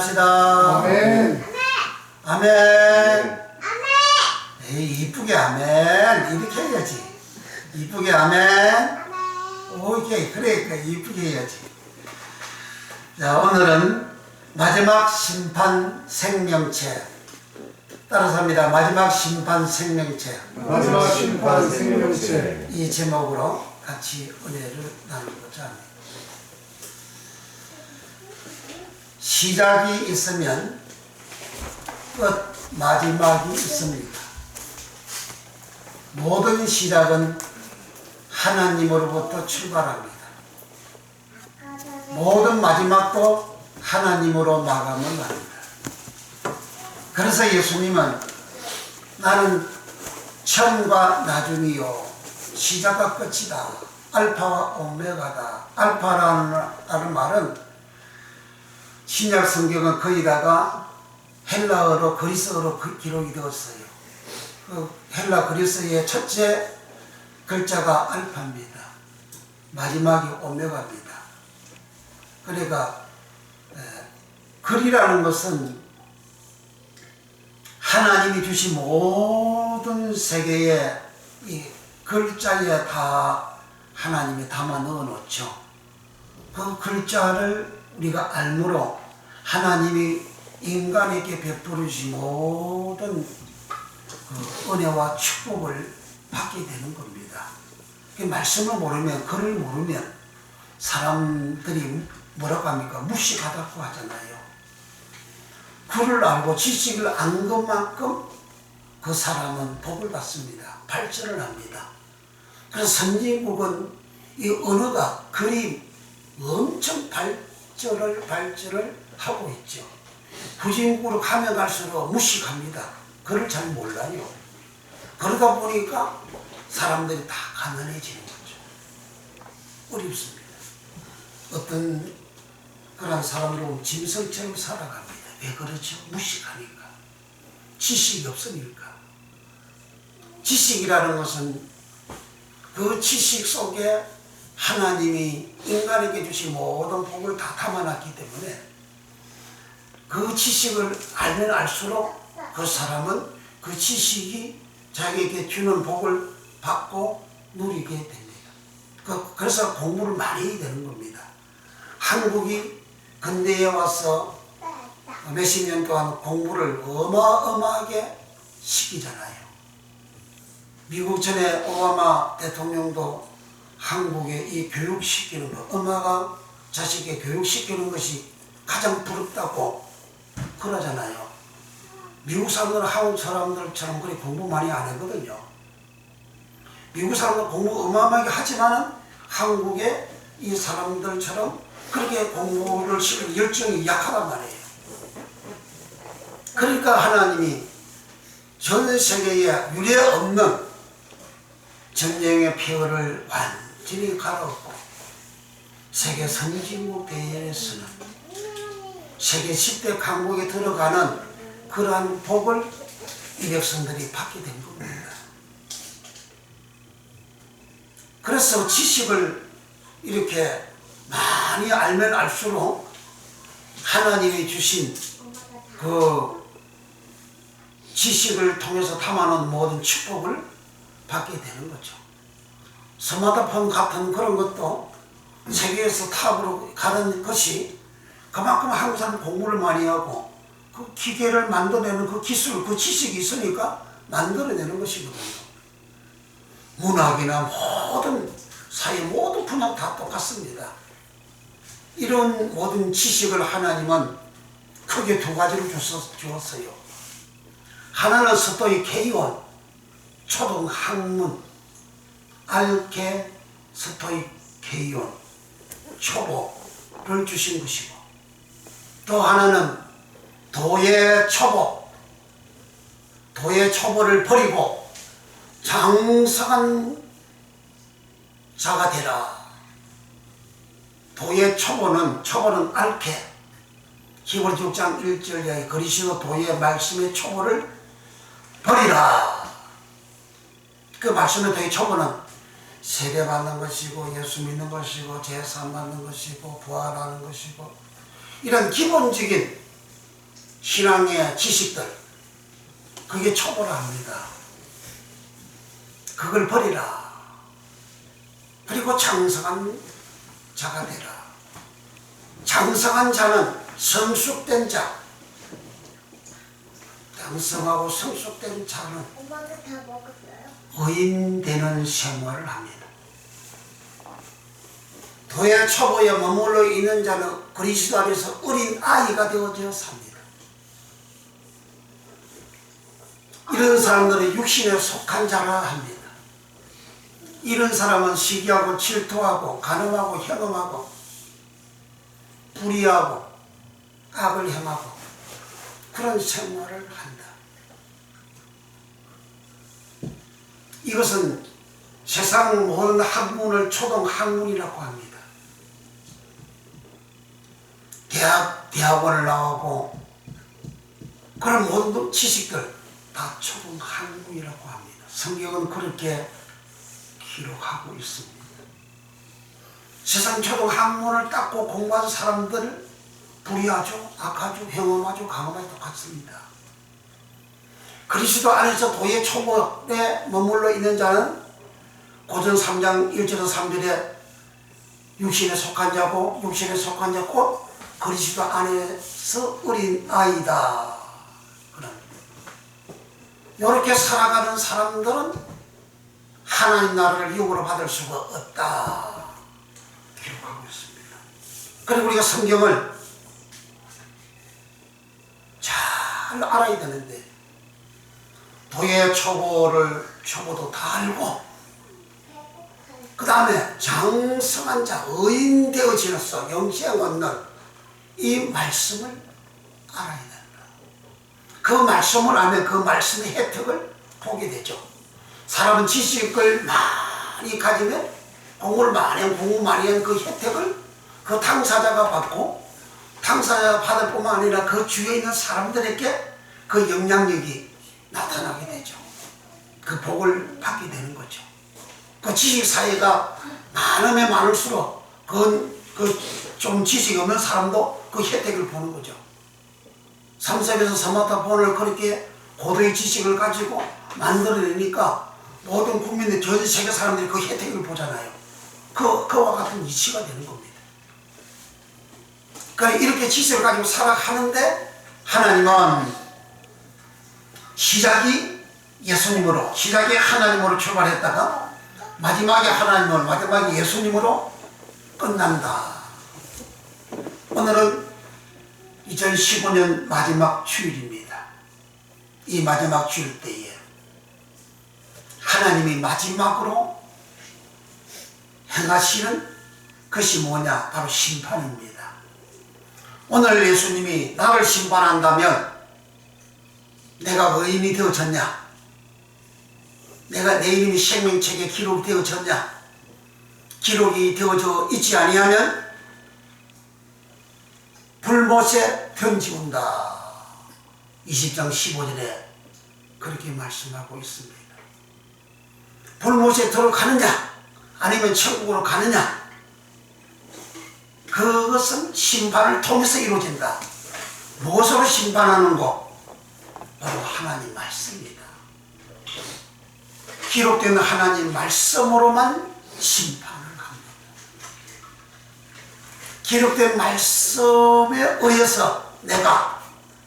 합시다. 아멘. 아멘. 에이, 이쁘게 아멘. 이렇게 해야지. 이쁘게 아멘. 오케이. 그래, 이쁘게 해야지. 자, 오늘은 마지막 심판 생명체. 따라서 합니다. 마지막 심판 생명체. 마지막 심판 생명체. 이 제목으로 같이 은혜를 나누고자 합니다. 시작이 있으면 끝, 마지막이 있습니다. 모든 시작은 하나님으로부터 출발합니다. 모든 마지막도 하나님으로 마감을 합니다. 그래서 예수님은 나는 처음과 나중이요 시작과 끝이다. 알파와 오메가다. 알파라는 말은 신약 성경은 거기다가 헬라어로 그리스어로 기록이 되었어요. 그 헬라 그리스어의 첫째 글자가 알파입니다. 마지막이 오메가입니다. 그러니까 글이라는 것은 하나님이 주신 모든 세계에 이 글자에 다 하나님이 담아 넣어 놓죠. 그 글자를 우리가 알므로 하나님이 인간에게 베풀어 주신 모든 그 은혜와 축복을 받게 되는 겁니다. 그 말씀을 모르면, 글을 모르면 사람들이 뭐라고 합니까? 무식하다고 하잖아요. 글을 알고 지식을 안 것만큼 그 사람은 복을 받습니다. 발전을 합니다. 그래서 선진국은 이 언어가, 글이 엄청 발전을 하고 있죠. 후진국으로 가면 갈수록 무식합니다. 글을 잘 몰라요. 그러다 보니까 사람들이 다 가난해지는 거죠. 어렵습니다. 어떤 그런 사람으로 짐승처럼 살아갑니다. 왜 그렇죠? 무식하니까. 지식이 없으니까. 지식이라는 것은 그 지식 속에 하나님이 인간에게 주신 모든 복을 다 담아놨기 때문에 그 지식을 알면 알수록 그 사람은 그 지식이 자기에게 주는 복을 받고 누리게 됩니다. 그래서 공부를 많이 해야 되는 겁니다. 한국이 근대에 와서 몇십 년 동안 공부를 어마어마하게 시키잖아요. 미국 전에 오바마 대통령도 한국에 이 교육시키는 거, 엄마가 자식에게 교육시키는 것이 가장 부럽다고 그러잖아요. 미국 사람들은 한국 사람들처럼 그렇게 공부 많이 안 하거든요. 미국 사람들은 공부 어마어마하게 하지만은 한국의 이 사람들처럼 그렇게 공부를 시키는 열정이 약하단 말이에요. 그러니까 하나님이 전 세계에 유례 없는 전쟁의 폐허를 완전히 갈아엎고 세계 선진국 대회에서는 세계 10대 강국에 들어가는 그러한 복을 이 백성들이 받게 된 겁니다. 그래서 지식을 이렇게 많이 알면 알수록 하나님이 주신 그 지식을 통해서 담아놓은 모든 축복을 받게 되는 거죠. 스마트폰 같은 그런 것도 세계에서 탑으로 가는 것이 그만큼 한국 사람 공부를 많이 하고 그 기계를 만들어내는 그 기술, 그 지식이 있으니까 만들어내는 것이거든요. 문학이나 모든 사회 모든 분야 다 똑같습니다. 이런 모든 지식을 하나님은 크게 두 가지를 주었어요. 하나는 스토이 케이온, 초등 학문, 알게 스토이 케이온, 초보를 주신 것이고, 또 하나는 도의 초보, 도의 초보를 버리고 장성한 자가 되라. 도의 초보는 알게, 히브리 6장 1절에 그리스도 도의 말씀의 초보를 버리라. 그 말씀의 도의 초보는 세례받는 것이고 예수 믿는 것이고 제사 받는 것이고 부활하는 것이고 이런 기본적인 신앙의 지식들, 그게 초보랍니다. 그걸 버리라. 그리고 장성한 자가 되라. 장성한 자는 성숙된 자, 장성하고 성숙된 자는 엄마가 다 먹었어요? 의인 되는 생활을 합니다. 도의 초보에 머물러 있는 자는 그리스도 안에서 어린 아이가 되어져 삽니다. 이런 사람들은 육신에 속한 자라 합니다. 이런 사람은 시기하고 질투하고 간음하고 형음하고 불의하고 악을 행하고 그런 생활을 한다. 이것은 세상 모든 학문을 초등학문이라고 합니다. 대학원을 나오고 그런 모든 지식들 다 초등학문이라고 합니다. 성경은 그렇게 기록하고 있습니다. 세상 초등학문을 닦고 공부한 사람들 불의하죠, 악하죠, 형음하죠, 강음하죠, 똑같습니다. 그리스도 안에서 도의 초보에 머물러 있는 자는 고전 3장 1절에서 3절에 육신에 속한 자고 육신에 속한 자 곧 그리스도 안에서 어린 아이다. 이렇게 살아가는 사람들은 하나님 나라를 유업으로 받을 수가 없다. 기록하고 있습니다. 그리고 우리가 성경을 잘 알아야 되는데 도의 초보도 다 알고 그 다음에 장성한 자 의인 되어지로서 영생 얻는 이 말씀을 알아야 된다. 그 말씀을 알면 그 말씀의 혜택을 보게 되죠. 사람은 지식을 많이 가지면 공부 많이 한 그 혜택을 그 당사자가 받고 당사자가 받을 뿐만 아니라 그 주위에 있는 사람들에게 그 영향력이 나타나게 되죠. 그 복을 받게 되는 거죠. 그 지식사회가 많으면 많을수록 좀 지식이 없는 사람도 그 혜택을 보는 거죠. 삼성에서 스마트폰을 그렇게 고도의 지식을 가지고 만들어내니까 모든 국민들, 전 세계 사람들이 그 혜택을 보잖아요. 그와 같은 이치가 되는 겁니다. 그러니까 이렇게 지식을 가지고 살아가는데 하나님은 시작이 예수님으로, 시작이 하나님으로 출발했다가 마지막에 예수님으로 끝난다. 오늘은 2015년 마지막 주일입니다. 이 마지막 주일 때에 하나님이 마지막으로 행하시는 것이 뭐냐? 바로 심판입니다. 오늘 예수님이 나를 심판한다면 내가 의인이 되어졌냐? 내 이름이 생명책에 기록이 되어졌냐? 기록이 되어져 있지 아니하면 불못에 던지운다. 20장 15절에 그렇게 말씀하고 있습니다. 불못에 들어가느냐 아니면 천국으로 가느냐, 그것은 심판을 통해서 이루어진다. 무엇으로 심판하는 것? 바로 하나님 말씀입니다. 기록된 하나님 말씀으로만 심판을 합니다. 기록된 말씀에 의해서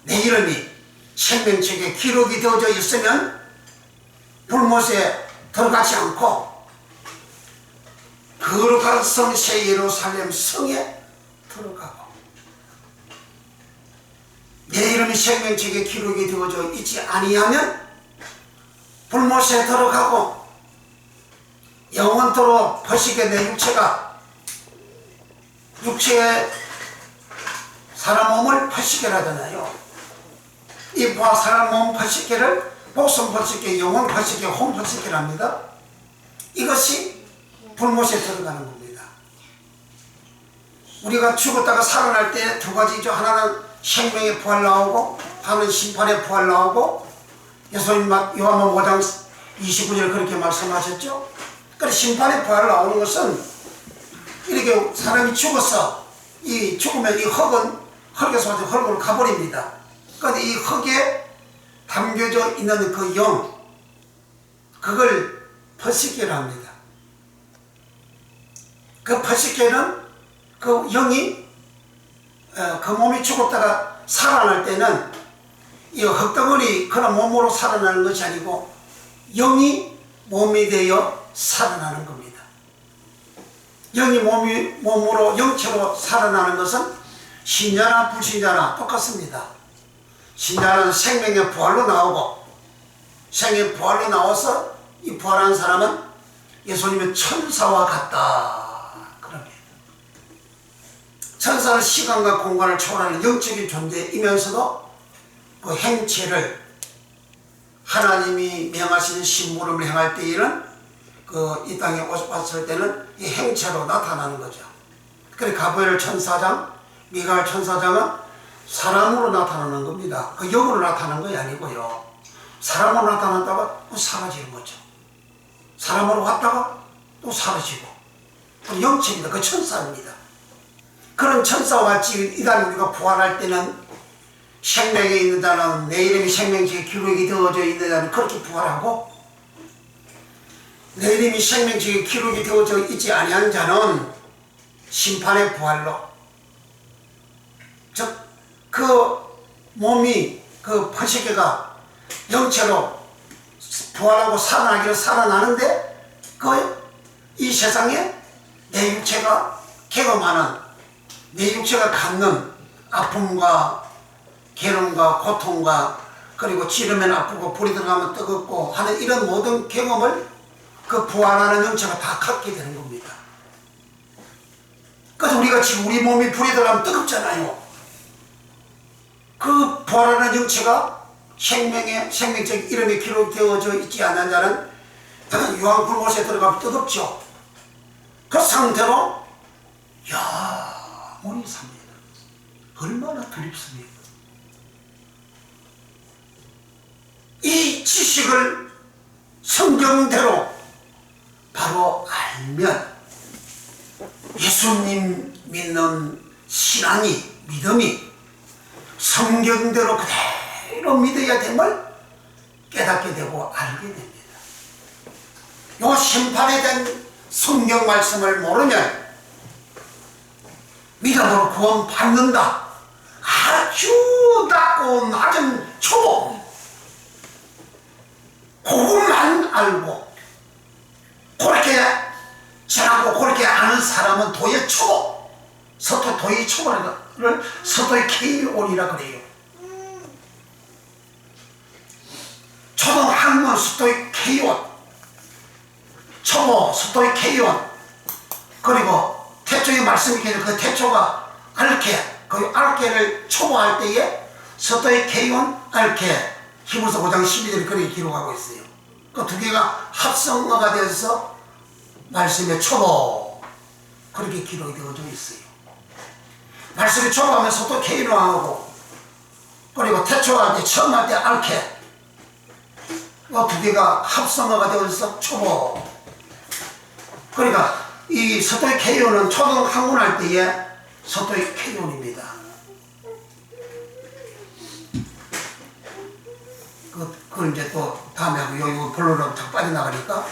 내 이름이 생명책에 기록이 되어져 있으면 불못에 들어가지 않고 거룩한 성 새 예루살렘 성에 들어가고, 내 이름이 생명책에 기록이 되어져 있지 아니하면 불못에 들어가고 영원토록 버시게 내 육체의 사람 몸을 퍼시게 하잖아요. 이 사람 몸 퍼시게를 복성 퍼시게, 영혼 퍼시게, 혼 퍼시게랍니다. 이것이 불못에 들어가는 겁니다. 우리가 죽었다가 살아날 때 두 가지죠. 하나는 생명의 부활 나오고, 하나는 심판의 부활 나오고, 예수님 요한복음 5장 29절 그렇게 말씀하셨죠. 그래서 심판의 부활 나오는 것은 이렇게 사람이 죽어서 이 죽으면 이 흙은 흙에서 흙으로 가버립니다. 그러니까 이 흙에 담겨져 있는 그 영, 그걸 퍼시케라 합니다. 그 퍼시케는 그 영이 그 몸이 죽었다가 살아날 때는 이 흙덩어리 그런 몸으로 살아나는 것이 아니고 영이 몸이 되어 살아나는 겁니다. 영이 몸으로 영체로 살아나는 것은 신자나 불신자나 똑같습니다. 신자는 생명의 부활로 나오고 생명의 부활로 나와서 이 부활한 사람은 예수님의 천사와 같다. 그럽니다. 천사는 시간과 공간을 초월하는 영적인 존재이면서도 그 행체를 하나님이 명하신 심부름을 행할 때에는 그 이 땅에 왔을 때는 이 행체로 나타나는 거죠. 그래 가브리엘 천사장, 미가엘 천사장은 사람으로 나타나는 겁니다. 그 영으로 나타나는 것이 아니고요. 사람으로 나타났다가 또 사라지는 거죠. 사람으로 왔다가 또 사라지고 또 영체입니다. 그 천사입니다. 그런 천사와 같이 이단 우리가 부활할 때는 생명에 있는 자는 내 이름이 생명책에 기록이 되어져 있는 자는 그렇게 부활하고 내 이름이 생명책에 기록이 되어져 있지 아니한 자는 심판의 부활로 즉 그 몸이 그 퍼시케가 영체로 부활하고 살아나기를 살아나는데 그 이 세상에 내 육체가 경험하는 내 육체가 갖는 아픔과 괴로움과 고통과 그리고 찌르면 아프고 불이 들어가면 뜨겁고 하는 이런 모든 경험을 그 부활하는 영체가 다 갖게 되는 겁니다. 그래서 우리가 지금 우리 몸이 불이 들어가면 뜨겁잖아요. 그 부활하는 영체가 생명적 이름이 기록되어져 있지 않은 자는 유황불못에 들어가면 뜨겁죠. 그 상태로 영원히 삽니다. 얼마나 두렵습니까? 이 지식을 성경대로 바로 알면 예수님 믿는 신앙이 믿음이 성경대로 그대로 믿어야 됨을 깨닫게 되고 알게 됩니다. 요 심판에 대한 성경 말씀을 모르면 믿음으로 구원 받는다. 아주 낮고 낮은 초보 그것만 알고 그렇게 잘하고 그렇게 아는 사람은 도의 초보, 도의 초보를 서도의 K-온이라 그래요. 초등학문 서도의 K-온, 초보 서도의 K-온, 그리고 태초의 말씀이 계속 그 태초가 알케, 그 알케를 초보할 때에 서도의 K-온, 알케, 히브리서 5장 12절에 그렇게 기록하고 있어요. 그 두 개가 합성어가 되어서 말씀의 초보 그렇게 기록이 되어져 있어요. 말씀이 초보하면 서도 K로 하고 그리고 태초할 때 처음 할 때 알케 이 두 개가 합성어가 되어서 초보. 그러니까 이 서도의 K온은 초등학문할 때에 서도의 K온입니다. 그걸 이제 또 다음에 하고 여기 본론으로 쫙 빠져나가니까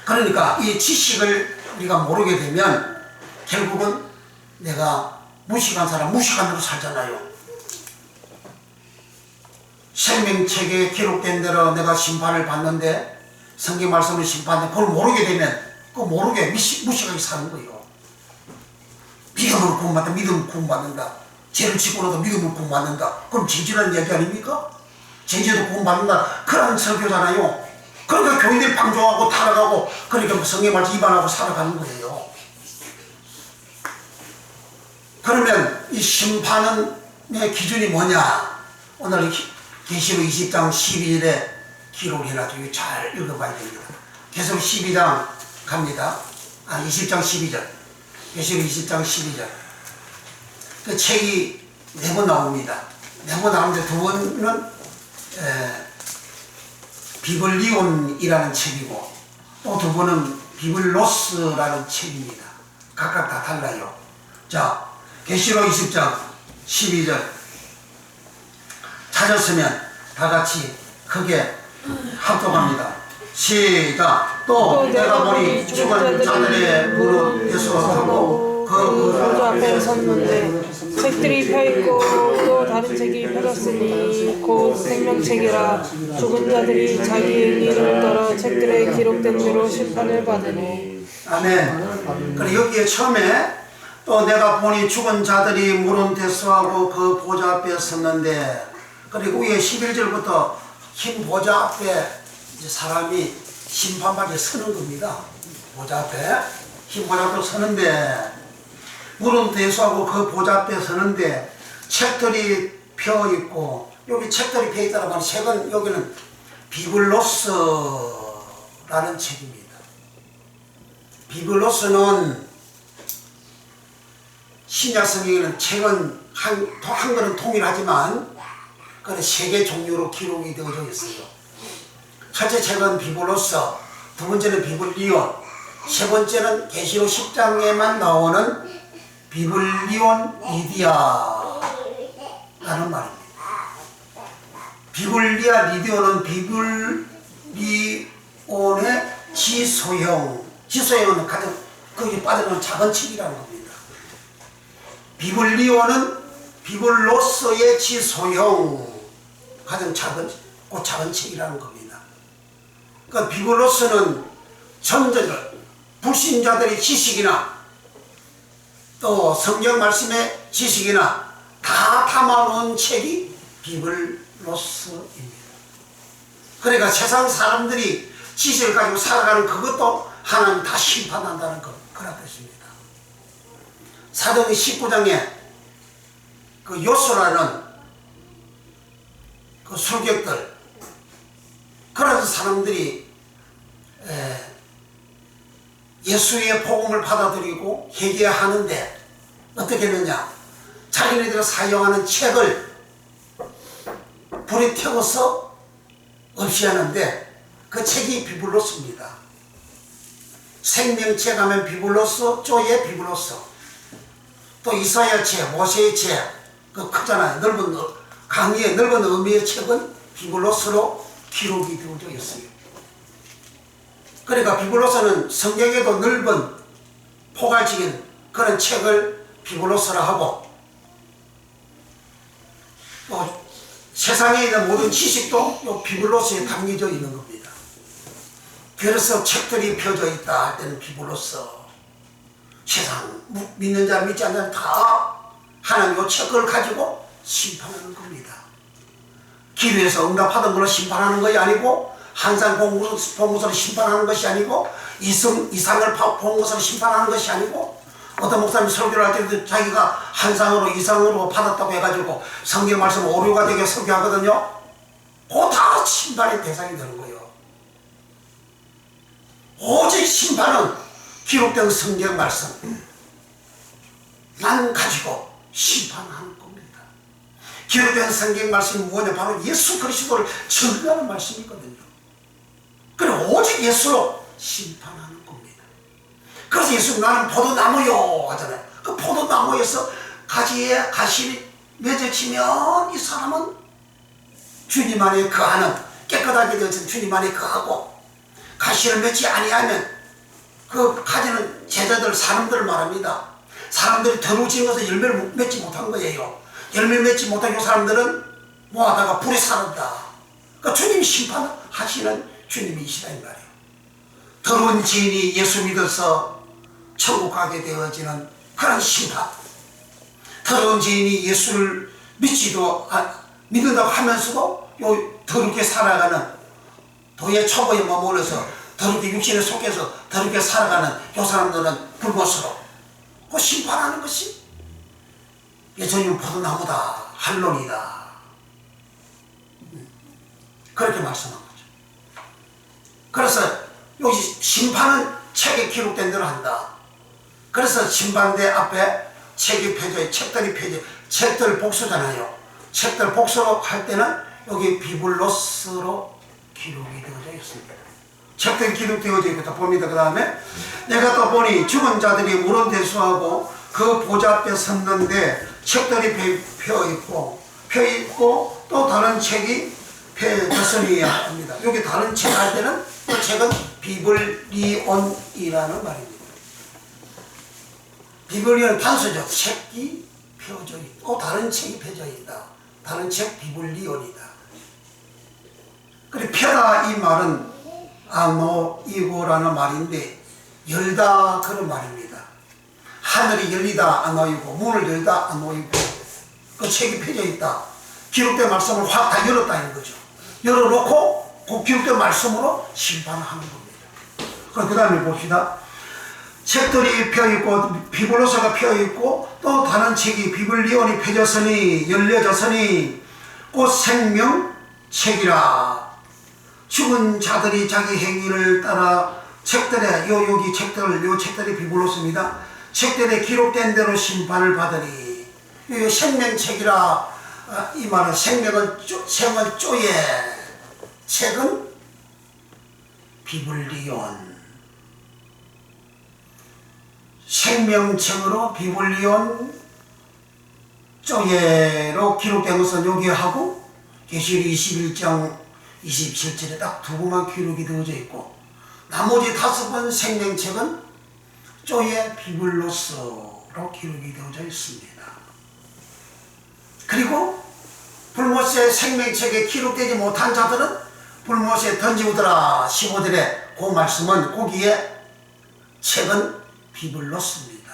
그러니까 이 지식을 우리가 모르게 되면 결국은 내가 무식한 사람 무식한 대로 살잖아요. 생명책에 기록된 대로 내가 심판을 받는데 성경 말씀을 심판하는데 그걸 모르게 되면 그거 모르게 무식하게 사는 거예요. 믿음으로 구원받다. 믿음으로 구원받는다. 죄를 짓고 나도 믿음으로 구원받는다. 그럼 죄지라는 얘기 아닙니까? 죄지도 구원받는다. 그런 설교잖아요. 그러니까 교인들이 방종하고 타락하고 그러니까 성경 말씀 위반하고 살아가는 거예요. 그러면 이 심판의 기준이 뭐냐? 오늘 계시록 20장 12절에 기록해놔서 잘 읽어봐야 됩니다. 계속 12장 갑니다. 20장 12절. 계시록 20장 12절. 그 책이 4번 나옵니다. 4번 나오는데 2번은 비블리온이라는 책이고 또 2번은 비블로스라는 책입니다. 각각 다 달라요. 자, 계시록 20장 12절 찾았으면 다 같이 크게 합독합니다. 시작. 또 내가 보니 죽은 자들의 무릎 예수하고 그 보좌 앞에 섰는데 책들이 펴있고 또 다른 책이 펴졌으니 곧 생명책이라. 죽은 자들이 자기 행위를 따라 책들에 기록된 대로 심판을 받으니. 아멘. 그래 여기에 처음에 또 내가 보니 죽은 자들이 물은 대수하고 그 보좌 앞에 섰는데, 그리고 위에 11절부터 흰 보좌 앞에 이제 사람이 심판받게 서는 겁니다. 보좌 앞에 흰 보좌 앞에 서는데, 물은 대수하고 그 보좌 앞에 서는데 책들이 펴 있고, 여기 책들이 펴 있다는 건 책은 여기는 비블로스라는 책입니다. 비블로스는 신약 성경에는 책은 한글은 통일하지만 그래 세 개 종류로 기록이 되어져 있어요. 첫째 책은 비블로스, 두 번째는 비블리온, 세 번째는 계시록 10장에만 나오는 비블리온 이디아라는 말입니다. 비블리아 리디오는 비블리온의 지소형은 가장 거기 빠져나온 작은 책이라는 겁니다. 비블리온은 비블로스의 지소형, 가장 작은 책이라는 겁니다. 그러니까 비블로스는 전자들, 불신자들의 지식이나 또 성경 말씀의 지식이나 다 담아놓은 책이 비블로스입니다. 그러니까 세상 사람들이 지식을 가지고 살아가는 그것도 하나님 다 심판한다는 그런 뜻입니다. 사도행 19장에 그 요소라는 그 술객들, 그런 사람들이 예수의 복음을 받아들이고 회개하는데 어떻게 했느냐, 자기네들이 사용하는 책을 불에 태워서 없이 하는데 그 책이 비블로스입니다. 생명책 하면 비블로스, 쪼의 비블로스, 또 이사야 책, 모세의 책, 그 크잖아요. 넓은 강의의 넓은 의미의 책은 비블로스로 기록이 되어져 있어요. 그러니까 비블로스는 성경에도 넓은 포괄적인 그런 책을 비블로스라 하고, 또 세상에 있는 모든 지식도 이 비블로스에 담겨져 있는 겁니다. 그래서 책들이 펴져 있다 할 때는 비블로스, 세상 믿는 자 믿지 않는 자 다 하나님 이 책을 가지고 심판하는 겁니다. 기도에서 응답하던 걸로 심판하는 것이 아니고, 한상 봉구서를 심판하는 것이 아니고, 이상을 본 것을 심판하는 것이 아니고, 어떤 목사님이 설교를 할 때도 자기가 한상으로 이상으로 받았다고 해가지고 성경 말씀 오류가 되게 설교하거든요. 그거 다 심판의 대상이 되는 거예요. 오직 심판은 기록된 성경 말씀 만 가지고 심판하는 겁니다. 기록된 성경 말씀이 뭐냐, 바로 예수 그리스도를 증거하는 말씀이거든요. 그리고 오직 예수로 심판하는 겁니다. 그래서 예수 나는 포도나무요 하잖아요. 그 포도나무에서 가지에 가시를 맺어지면 이 사람은 주님 안에 거하는, 깨끗하게 되어진 주님 안에 거하고, 가시를 맺지 아니하면 그 가지는 제자들 사람들을 말합니다. 사람들이 더러워진 것을 열매를 맺지 못한 거예요. 열매를 맺지 못한 그 사람들은 모아다가 불에 사른다. 그러니까 주님이 심판하시는 주님이시다 이 말이에요. 더러운 지인이 예수 믿어서 천국 가게 되어지는 그런 심판, 더러운 지인이 예수를 믿는다고 하면서도 요 더럽게 살아가는, 도의 초보에 머물러서 더럽게 육신에 속해서 더럽게 살아가는 요 사람들은 불못으로 그 심판하는 것이 예수님은 포도나무다, 한론이다, 그렇게 말씀한 거죠. 그래서 여기 심판은 책에 기록된 대로 한다. 그래서 심판대 앞에 책이 펴져, 책들이 펴져, 책들 복수잖아요. 책들 복수로 할 때는 여기 비블로스로 기록이 되어져 있습니다. 책들이 기록되어져 있고 봅니다. 그 다음에 내가 또 보니 죽은 자들이 물은 대수하고 그 보좌 앞에 섰는데 책들이 펴있고 또 다른 책이 펴졌으니야 합니다. 여기 다른 책 할 때는 그 책은 비블리온이라는 말입니다. 비블리온 단수죠. 책이 펴져 있다. 또 다른 책이 펴져 있다. 다른 책 비블리온이다. 그래 펴다 이 말은 아노이고라는 말인데 열다 그런 말입니다. 하늘이 열리다 아노이고 문을 열다 아노이고 그 책이 펴져 있다. 기록된 말씀을 확 다 열었다는 거죠. 열어놓고 그 기록된 말씀으로 심판하는 겁니다. 그럼 그 다음에 봅시다. 책들이 펴있고 비블로서가 펴있고 또 다른 책이 비블리온이 펴졌으니 열려졌으니 곧 생명책이라. 죽은 자들이 자기 행위를 따라 책들에 여기 책들 요 책들이 비블로서입니다. 책들에 기록된 대로 심판을 받으리. 이 생명책이라 이 말은 생은 쪼에 책은 비블리온 생명책으로 비블리온 쪼에로 기록된 것은 여기 하고 계시록 21장 27절에 딱 두 번만 기록이 되어져 있고 나머지 5번 생명책은 쪼에 비블로스로 기록이 되어져 있습니다. 그리고 불못의 생명책에 기록되지 못한 자들은 불못에 던지우더라 15절에 그 말씀은 거기에 책은 비블로스입니다.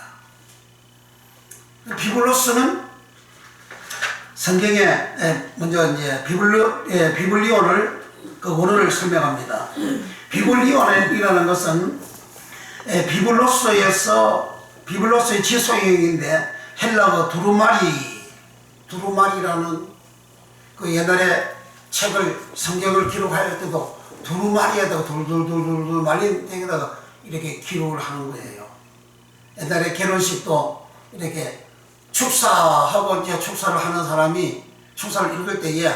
비블로스는 성경에 먼저 이제 비블리온을 그 원어를 설명합니다. 비블리온이라는 것은 비블로스의 지소형인데 헬라어 두루마리라는 그 옛날에 책을 성경을 기록할 때도 두루마리에다가 돌돌돌돌 말린 데에다가 이렇게 기록을 하는 거예요. 옛날에 결혼식도 이렇게 축사하고 이제 축사를 하는 사람이 축사를 읽을 때에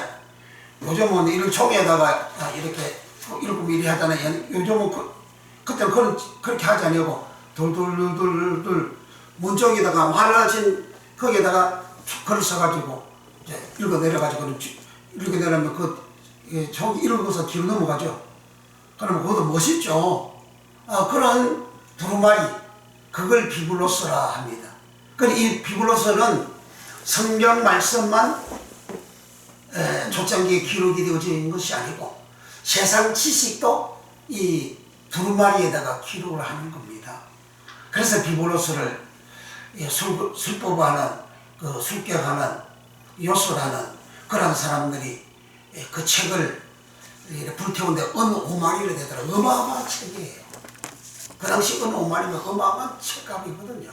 요즘은 이런 종이에다가 이렇게 읽고 미리 하잖아요. 요즘은 그때는 그렇게 하지 않고 돌돌돌돌 문쪽에다가 말라진 거기에다가 글을 써가지고 이제 읽어 내려가지고 읽어 내려면 그 종이 읽어서 뒤로 넘어가죠. 그러면 그것도 멋있죠. 그런 두루마리 그걸 비블로스라 합니다. 그런데 이 비블로스는 성경 말씀만 초창기에 기록이 되어져 있는 것이 아니고 세상 지식도 이 두루마리에다가 기록을 하는 겁니다. 그래서 비블로스를 술법하는 그 술격하는 요술하는 그런 사람들이 그 책을 불태우는데 어느 5마리를 되더라. 어마어마한 책이에요. 그 당시 어느 5마리면 어마어마한 책값이거든요.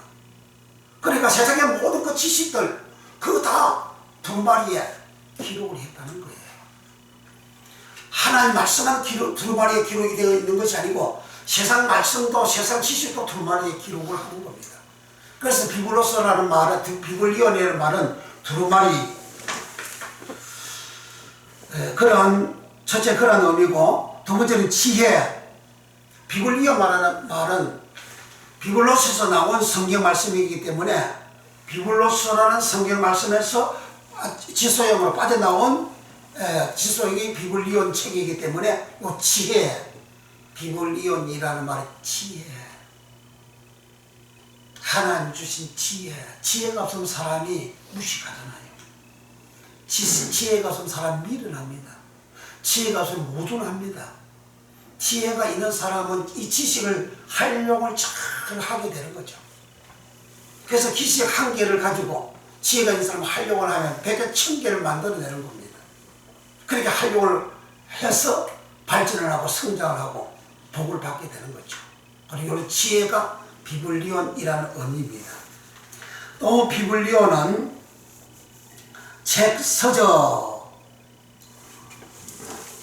그러니까 세상의 모든 그 지식들 그거 다 두루마리에 기록을 했다는 거예요. 하나님 말씀만 두루마리에 기록이 되어 있는 것이 아니고 세상 말씀도 세상 지식도 두루마리에 기록을 하는 겁니다. 그래서 비블로스라는 말은 비블리온이라는 말은 두루마리 첫째 그런 의미고 두 번째는 지혜. 비블리온 말은 비블로스에서 나온 성경 말씀이기 때문에 비블로스라는 성경 말씀에서 지소형으로 빠져나온 지소형이 비블리온 책이기 때문에 이 지혜, 비블리온이라는 말은 지혜, 하나님 주신 지혜가 없으면 사람이 무식하잖아요. 지혜가 없으면 사람이 미련합니다. 지혜가 없으면 모순합니다. 지혜가 있는 사람은 이 지식을 활용을 잘 하게 되는 거죠. 그래서 지식 한 개를 가지고 지혜가 있는 사람은 활용을 하면 100개, 1000개를 만들어내는 겁니다. 그렇게 활용을 해서 발전을 하고 성장을 하고 복을 받게 되는 거죠. 그리고 이 지혜가 비블리온이라는 의미입니다. 또 비블리온은 책, 서적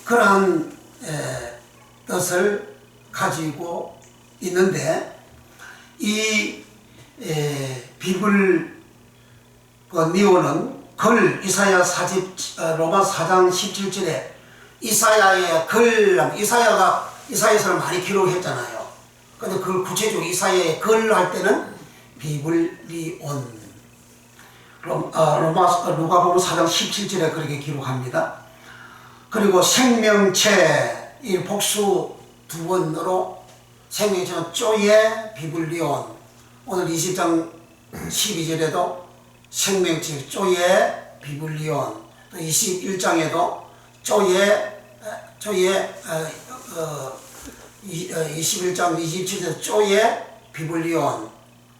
그러한 뜻을 가지고 있는데 이 비블리온은 이사야 4집 로마 4장 17절에 이사야의 이사야서를 많이 기록했잖아요. 근데 그걸 구체적으로 이사야의 할 때는 비블리온 누가복음 4장 17절에 그렇게 기록합니다. 그리고 생명체, 이 복수 두 번으로 생명체는 쪼예 비블리온, 오늘 20장 12절에도 생명체 쪼예 비블리온, 또 21장에도 쪼예 21장 27절 쪼예 비블리온.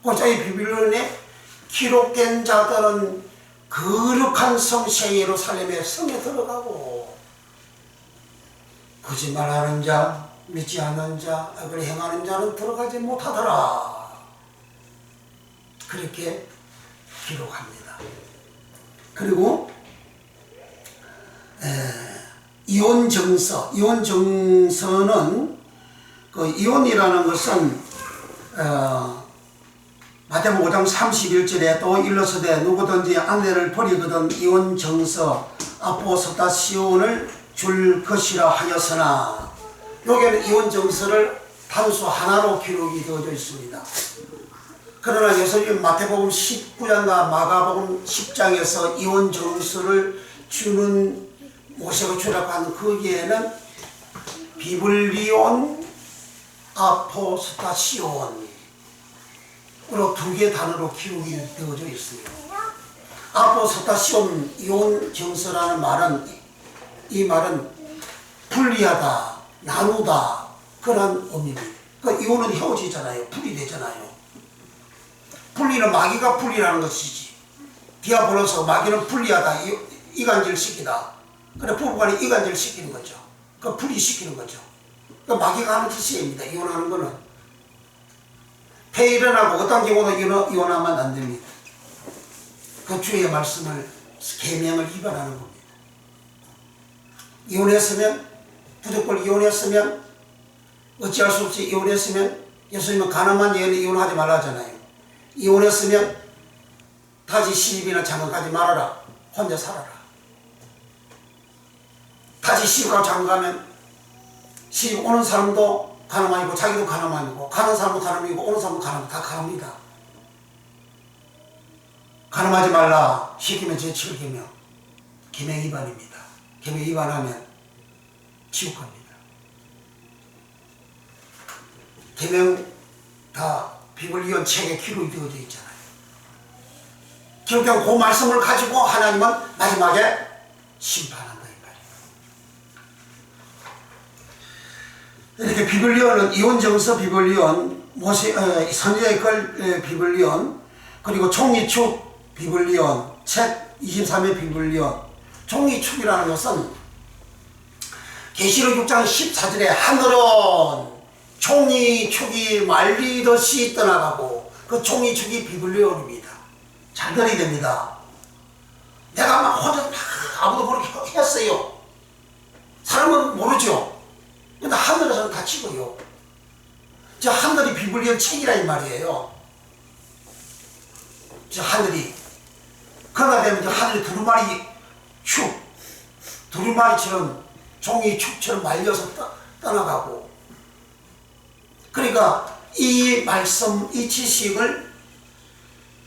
그 쪼예 비블리온에 기록된 자들은 거룩한 성생 예루살렘의 성에 들어가고, 거짓말하는 자, 믿지 않는 자, 악을 행하는 자는 들어가지 못하더라. 그렇게 기록합니다. 그리고 이혼정서는 그 이혼이라는 것은 마태복음 5장 31절에 또 일러서되 누구든지 아내를 버리거든 이혼정서 아포스타시온을 줄 것이라 하였으나, 여기는 이혼정서를 단수 하나로 기록이 되어져 있습니다. 그러나 예수님 마태복음 19장과 마가복음 10장에서 이혼정서를 주는 모세가 주라고 하는 거기에는 비블리온 아포스타시온 으로 두 개의 단어로 기록이 되어져 있습니다. 아포스타시온 이혼정서라는 말은, 이 말은 분리하다, 나누다, 그런 의미입니다. 그 이혼은 헤어지잖아요. 분리되잖아요. 분리는 마귀가 분리라는 것이지. 디아블로스 마귀는 분리하다, 이간질시키다. 그래 부부간에 이간질시키는 거죠. 그 분리시키는 거죠. 그 마귀가 하는 짓입니다. 이혼하는 거는. 폐일어나고 어떤 경우도 이혼하면 안 됩니다. 그 주의 말씀을, 계명을 위반하는 겁니다. 이혼했으면, 부족을 이혼했으면, 어찌할 수 없이 이혼했으면, 예수님은 가늠한 여인은 이혼하지 말라 하잖아요. 이혼했으면 다시 시집이나 장가가지 말아라. 혼자 살아라. 다시 시집가고 장가가면 시집 오는 사람도 가늠하고 자기도 가늠하고, 가는 사람도 가늠이고 오는 사람도 가늠, 다 가늠이다. 가늠하지 말라 시키면 제7계명 계명 위반입니다. 계명 위반하면 지옥 갑니다. 계명 다 비블리온 책에 기록이 되어져 있잖아요. 기록된 그 말씀을 가지고 하나님은 마지막에 심판한다 이 말이에요. 이렇게 비블리온은 이혼정서 비블리온, 선지자의 글 비블리온, 그리고 총리축 비블리온, 책 23의 비블리온. 총리축이라는 것은 계시록 6장 14절에 하늘은 총리축이 말리듯이 떠나가고, 그 총리축이 비블리온입니다. 잘 들어야 됩니다. 내가 막 혼자 아무도 그렇게 했어요. 사람은 모르죠. 근데 하늘에서는 다 찍어요. 저 하늘이 비블리온 책이라 이 말이에요. 저 하늘이. 그러다 되면 저 하늘이 두루마리처럼 종이축처럼 말려서 떠나가고. 그러니까 이 말씀, 이 지식을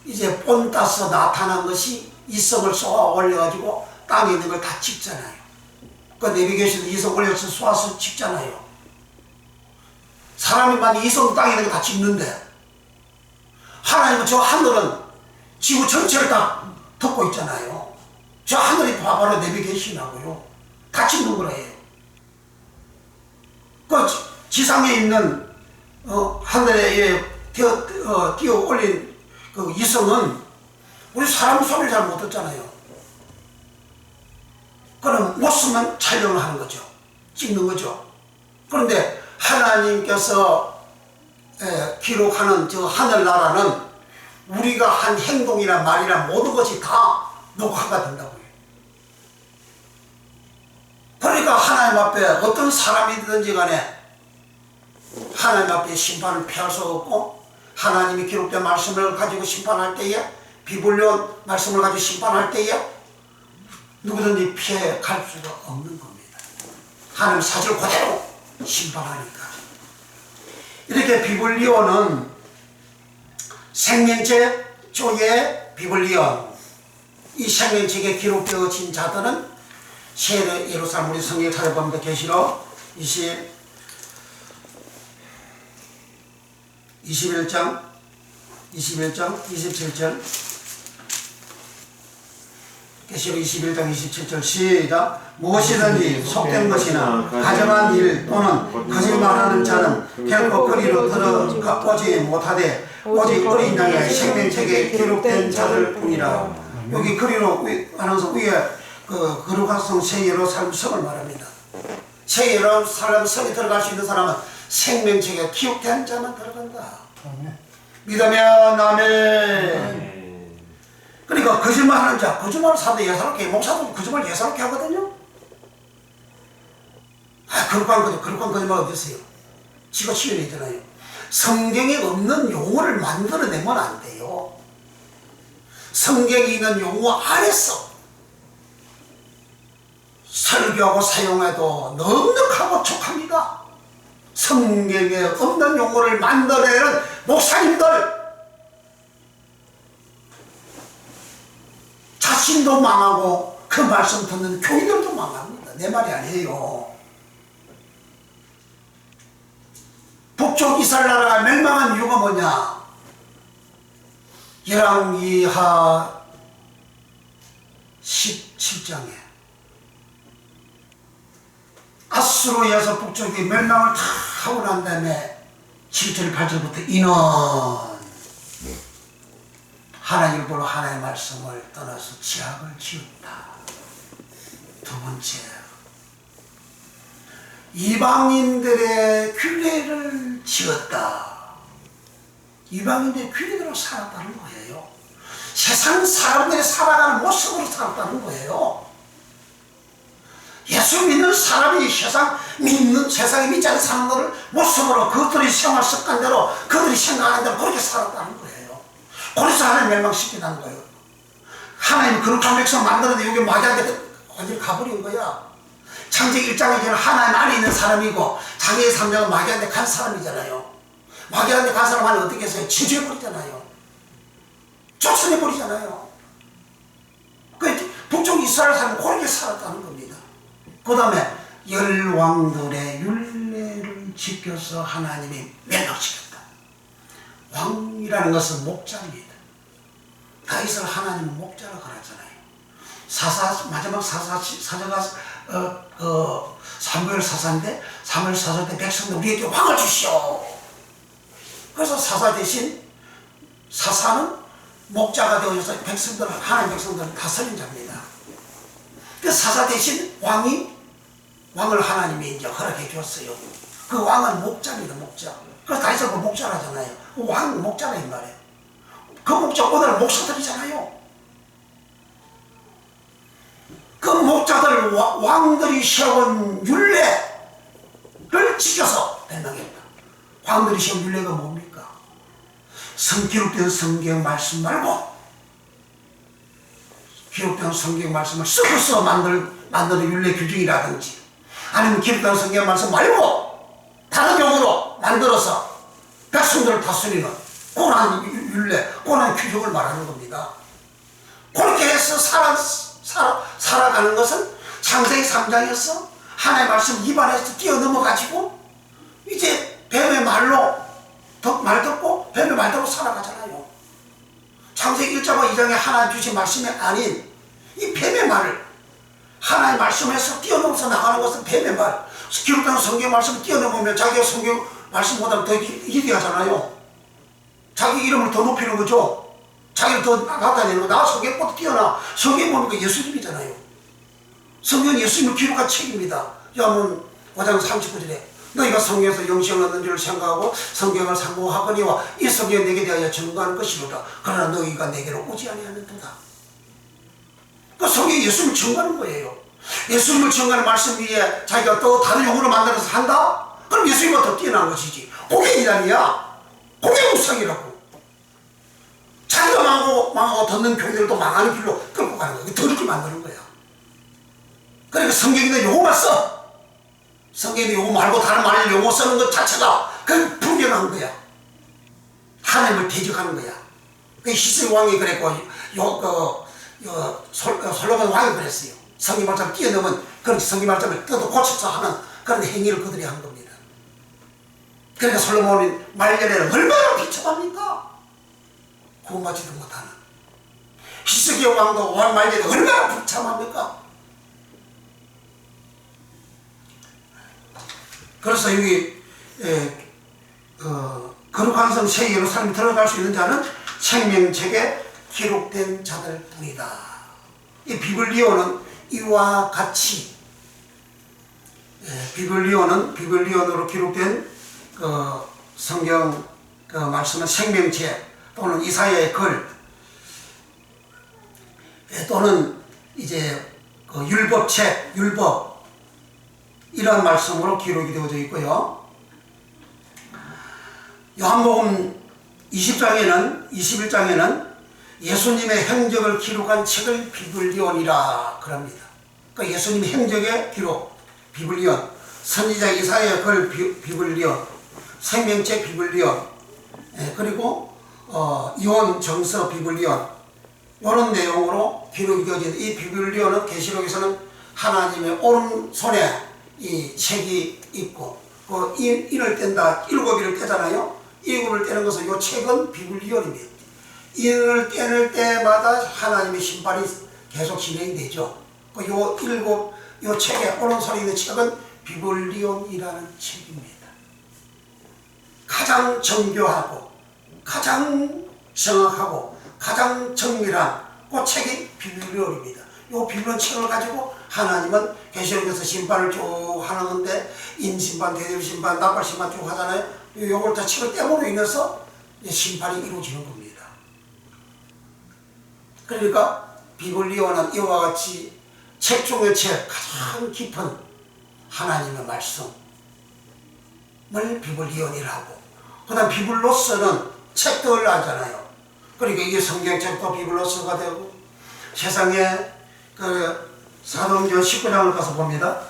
이제 본 따서 나타난 것이 이성을 쏘아 올려가지고 땅에 있는 걸 다 찍잖아요. 그 내비게이션 이성 올려서 쏘아서 찍잖아요. 사람이 만약 이성 땅에 있는 거 다 찍는데, 하나님은 저 하늘은 지구 전체를 다 덮고 있잖아요. 저 하늘이 바로 내비게이션하고요. 다 찍는 거예요. 그 지상에 있는 하늘에 띄어 올린 그 이성은 우리 사람 소리를 잘 못 듣잖아요. 그럼 못 쓰면 촬영을 하는 거죠. 찍는 거죠. 그런데 하나님께서 기록하는 저 하늘나라는 우리가 한 행동이나 말이나 모든 것이 다 녹화가 된다고요. 그러니까 하나님 앞에 어떤 사람이든지 간에 하나님 앞에 심판을 피할 수 없고, 하나님이 기록된 말씀을 가지고 심판할 때에, 비블리온 말씀을 가지고 심판할 때에 누구든지 피해 갈 수가 없는 겁니다. 하나님 사실 그대로 심판하니까. 이렇게 비블리온은 생명체 조의 비블리온, 이 생명책에 기록되어진 자들은 새 예루살렘 우리 성경 찾아보면 계시록 21장 27절 계시록 21장 27절 시작. 무엇이든지 속된 것이나 가정한 일 또는 거짓말하는 자는 결코 그리로 들어오지 못하되 오직 어린 양의 생명책에 기록된 자들 뿐이라. 여기 그리로 하면서 위에 그 거룩한 새 예루살렘 성을 말합니다. 새 예루살렘 성에 들어갈 수 있는 사람은 생명책에 기록된 자만 들어간다. 믿으면 아멘. 그러니까 거짓말하는 자, 거짓말을 사도 예사롭게, 목사도 거짓말 예사롭게 하거든요. 거룩한 거짓말 어디 있어요? 지가 치유되잖아요. 성경에 없는 용어를 만들어내면 안 돼요. 성경에 있는 용어 안에서 설교하고 사용해도 넉넉하고 촉합니다. 성경에 없는 용어를 만들어내는 목사님들 자신도 망하고 그 말씀 듣는 교인들도 망합니다. 내 말이 아니에요. 북쪽 이스라엘 나라가 멸망한 이유가 뭐냐? 열왕기하 17장에 아수르에서 북쪽이 멸망을 다 하고 난 다음에 7절 8절부터 인원 하나님을 보러 하나님의 말씀을 떠나서 지악을 지었다. 두 번째, 이방인들의 규례를 지었다. 이방인들의 규례대로 살았다는 거예요. 세상 사람들이 살아가는 모습으로 살았다는 거예요. 예수 믿는 사람이 세상에 믿지 않는 사람들을 모습으로 그들의 생활 습관대로 그들이 생각하는 대로 그렇게 살았다는 거예요. 그래서 하나님 멸망시키는 거예요. 하나님이 거룩한 백성 만들었는데 여기 마귀한테 완전히 가버린 거야. 창세기 1장에 하나님 안에 있는 사람이고 장애의 3장은 마귀한테 간 사람이잖아요. 마귀한테 간 사람 안에 어떻게 했어요? 지주해버리잖아요. 쫓아내버리잖아요. 그 북쪽 이스라엘 사람은 그렇게 살았다는 겁니다. 그 다음에 열왕들의 율례를 지켜서 하나님이 멸망시켰다. 왕이라는 것은 목자입니다. 다윗을 하나님은 목자라고 그랬잖아요. 마지막 사자가 사무엘 사사인데 사무엘 사사 때 백성들 우리에게 왕을 주시오. 그래서 사사 대신 사사는 목자가 되어서 하나님 백성들을 다스린 자입니다. 그 사사 대신 왕을 하나님이 이제 허락해 주었어요. 그 왕은 목자입니다. 목자. 그래서 다윗을 목자라잖아요. 왕 목자라 이 말이에요. 그 목자 오늘은 목사들이잖아요. 그 목자들 왕들이 세운 율례를 지켜서 멸망했다. 왕들이 세운 율례가 뭡니까? 기록된 성경 말씀 말고 기록된 성경 말씀을 썩어서 만드는 율례 규정이라든지 아니면 기록된 성경 말씀 말고 다른 용어로 만들어서 백성들을 다스리는 고난 율례, 고난 규정을 말하는 겁니다. 그렇게 해서 살아가는 것은 창세기 3장에서 하나님의 말씀 입안에서 뛰어넘어가지고 이제 뱀의 말 듣고 뱀의 말 듣고 살아가잖아요. 창세기 1장과 2장에 하나님 주신 말씀이 아닌 이 뱀의 말을 하나님의 말씀에서 뛰어넘어서 나가는 것은 뱀의 말. 기록된 성경 말씀을 뛰어넘으면 자기가 성경 말씀보다 더 위대하잖아요. 자기 이름을 더 높이는 거죠. 자기를 더 나타내는 거. 나 성경보다 뛰어나. 성경 보니까 예수님이잖아요. 성경은 예수님을 기록한 책입니다. 요한복음 5장 39절에 너희가 성경에서 영생을 얻는 줄 생각하고 성경을 상고하거니와 이 성경이 내게 대하여 증거하는 것이로다. 그러나 너희가 내게로 오지 아니하는도다. 그 성경이 예수님을 증거하는 거예요. 예수님을 증거하는 말씀 위에 자기가 또 다른 용어로 만들어서 한다? 그럼 예수님보다 더 뛰어난 것이지. 그게 이단이야. 그게 무상이라고. 자기가 망하고 듣는 교회들도 망하는 길로 끌고 가는 거야. 더럽게 만드는 거야. 그러니까 성경에 있는 용어만 써. 성경에 있는 용어 말고 다른 말을 용어 쓰는 것 자체가 그건 불경한 거야. 하나님을 대적하는 거야. 그 히스기 왕이 그랬고 솔로몬 왕이 그랬어요. 성경 말씀을 뛰어넘은 그런 성경 말씀을 뜯어 고쳐서 하는 그런 행위를 그들이 한 겁니다. 그러니까 솔로몬이 말년에는 얼마나 비참합니까? 구원받지도 못하는. 히스기야 왕도 왕 말년에 얼마나 비참합니까? 그래서 여기 거룩한 성 새 예루살렘에 들어갈 수 있는 자는 생명책에 기록된 자들 뿐이다. 이 비블리오는 이와 같이 비블리온으로 기록된 성경 말씀은 생명책 또는 이사야의 글 또는 이제 율법책, 율법 이런 말씀으로 기록이 되어져 있고요. 요한복음 21장에는 예수님의 행적을 기록한 책을 비블리온이라 그럽니다. 그러니까 예수님의 행적의 기록, 비블리온, 선지자 이사야의 글 비블리온, 생명책 비블리온, 그리고 이혼 정서 비블리온 이런 내용으로 기록이 되어진 이 비블리온은 계시록에서는 하나님의 오른손에 이 책이 있고 인을 뗀다, 7일을 떼잖아요. 7일을 떼는 것은 이 책은 비블리온입니다. 인을 떼는 때마다 하나님의 심판이 계속 진행이 되죠. 요 책에 오른손에 있는 책은 비블리온이라는 책입니다. 가장 정교하고 가장 정확하고 가장 정밀한 그 책이 비블리온입니다. 이 비블리온 책을 가지고 하나님은 계시록에서 심판을 쭉 하는데 인심판, 대접심판, 납발심판 쭉 하잖아요. 요걸 다 책을 떼므로 인해서 심판이 이루어지는 겁니다. 그러니까 비블리온은 이와 같이 책 중의 책, 가장 깊은 하나님의 말씀을 비블리온이라고. 그 다음 비블로스는 책들 하잖아요. 그러니까 이게 성경책도 비블로스가 되고 세상에 사도행전 19장을 가서 봅니다.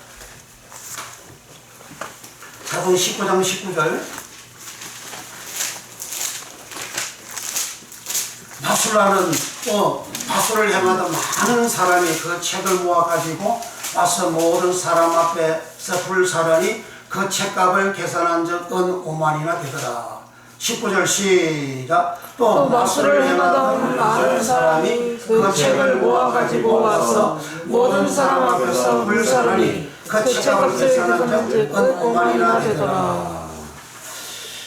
사도행 19장 19절 바술라는 바술을 향하던 많은 사람이 그 책을 모아가지고 와서 모든 사람 앞에서 불사르니 그 책값을 계산한 적 은 5만이나 되더라. 19절 시작. 또 마술을 행하던 많은 사람이 그 책을 모아가지고 와서 모든 사람 앞에서 불사르니 그 책값을 계산한 적 은 5만이나 되더라.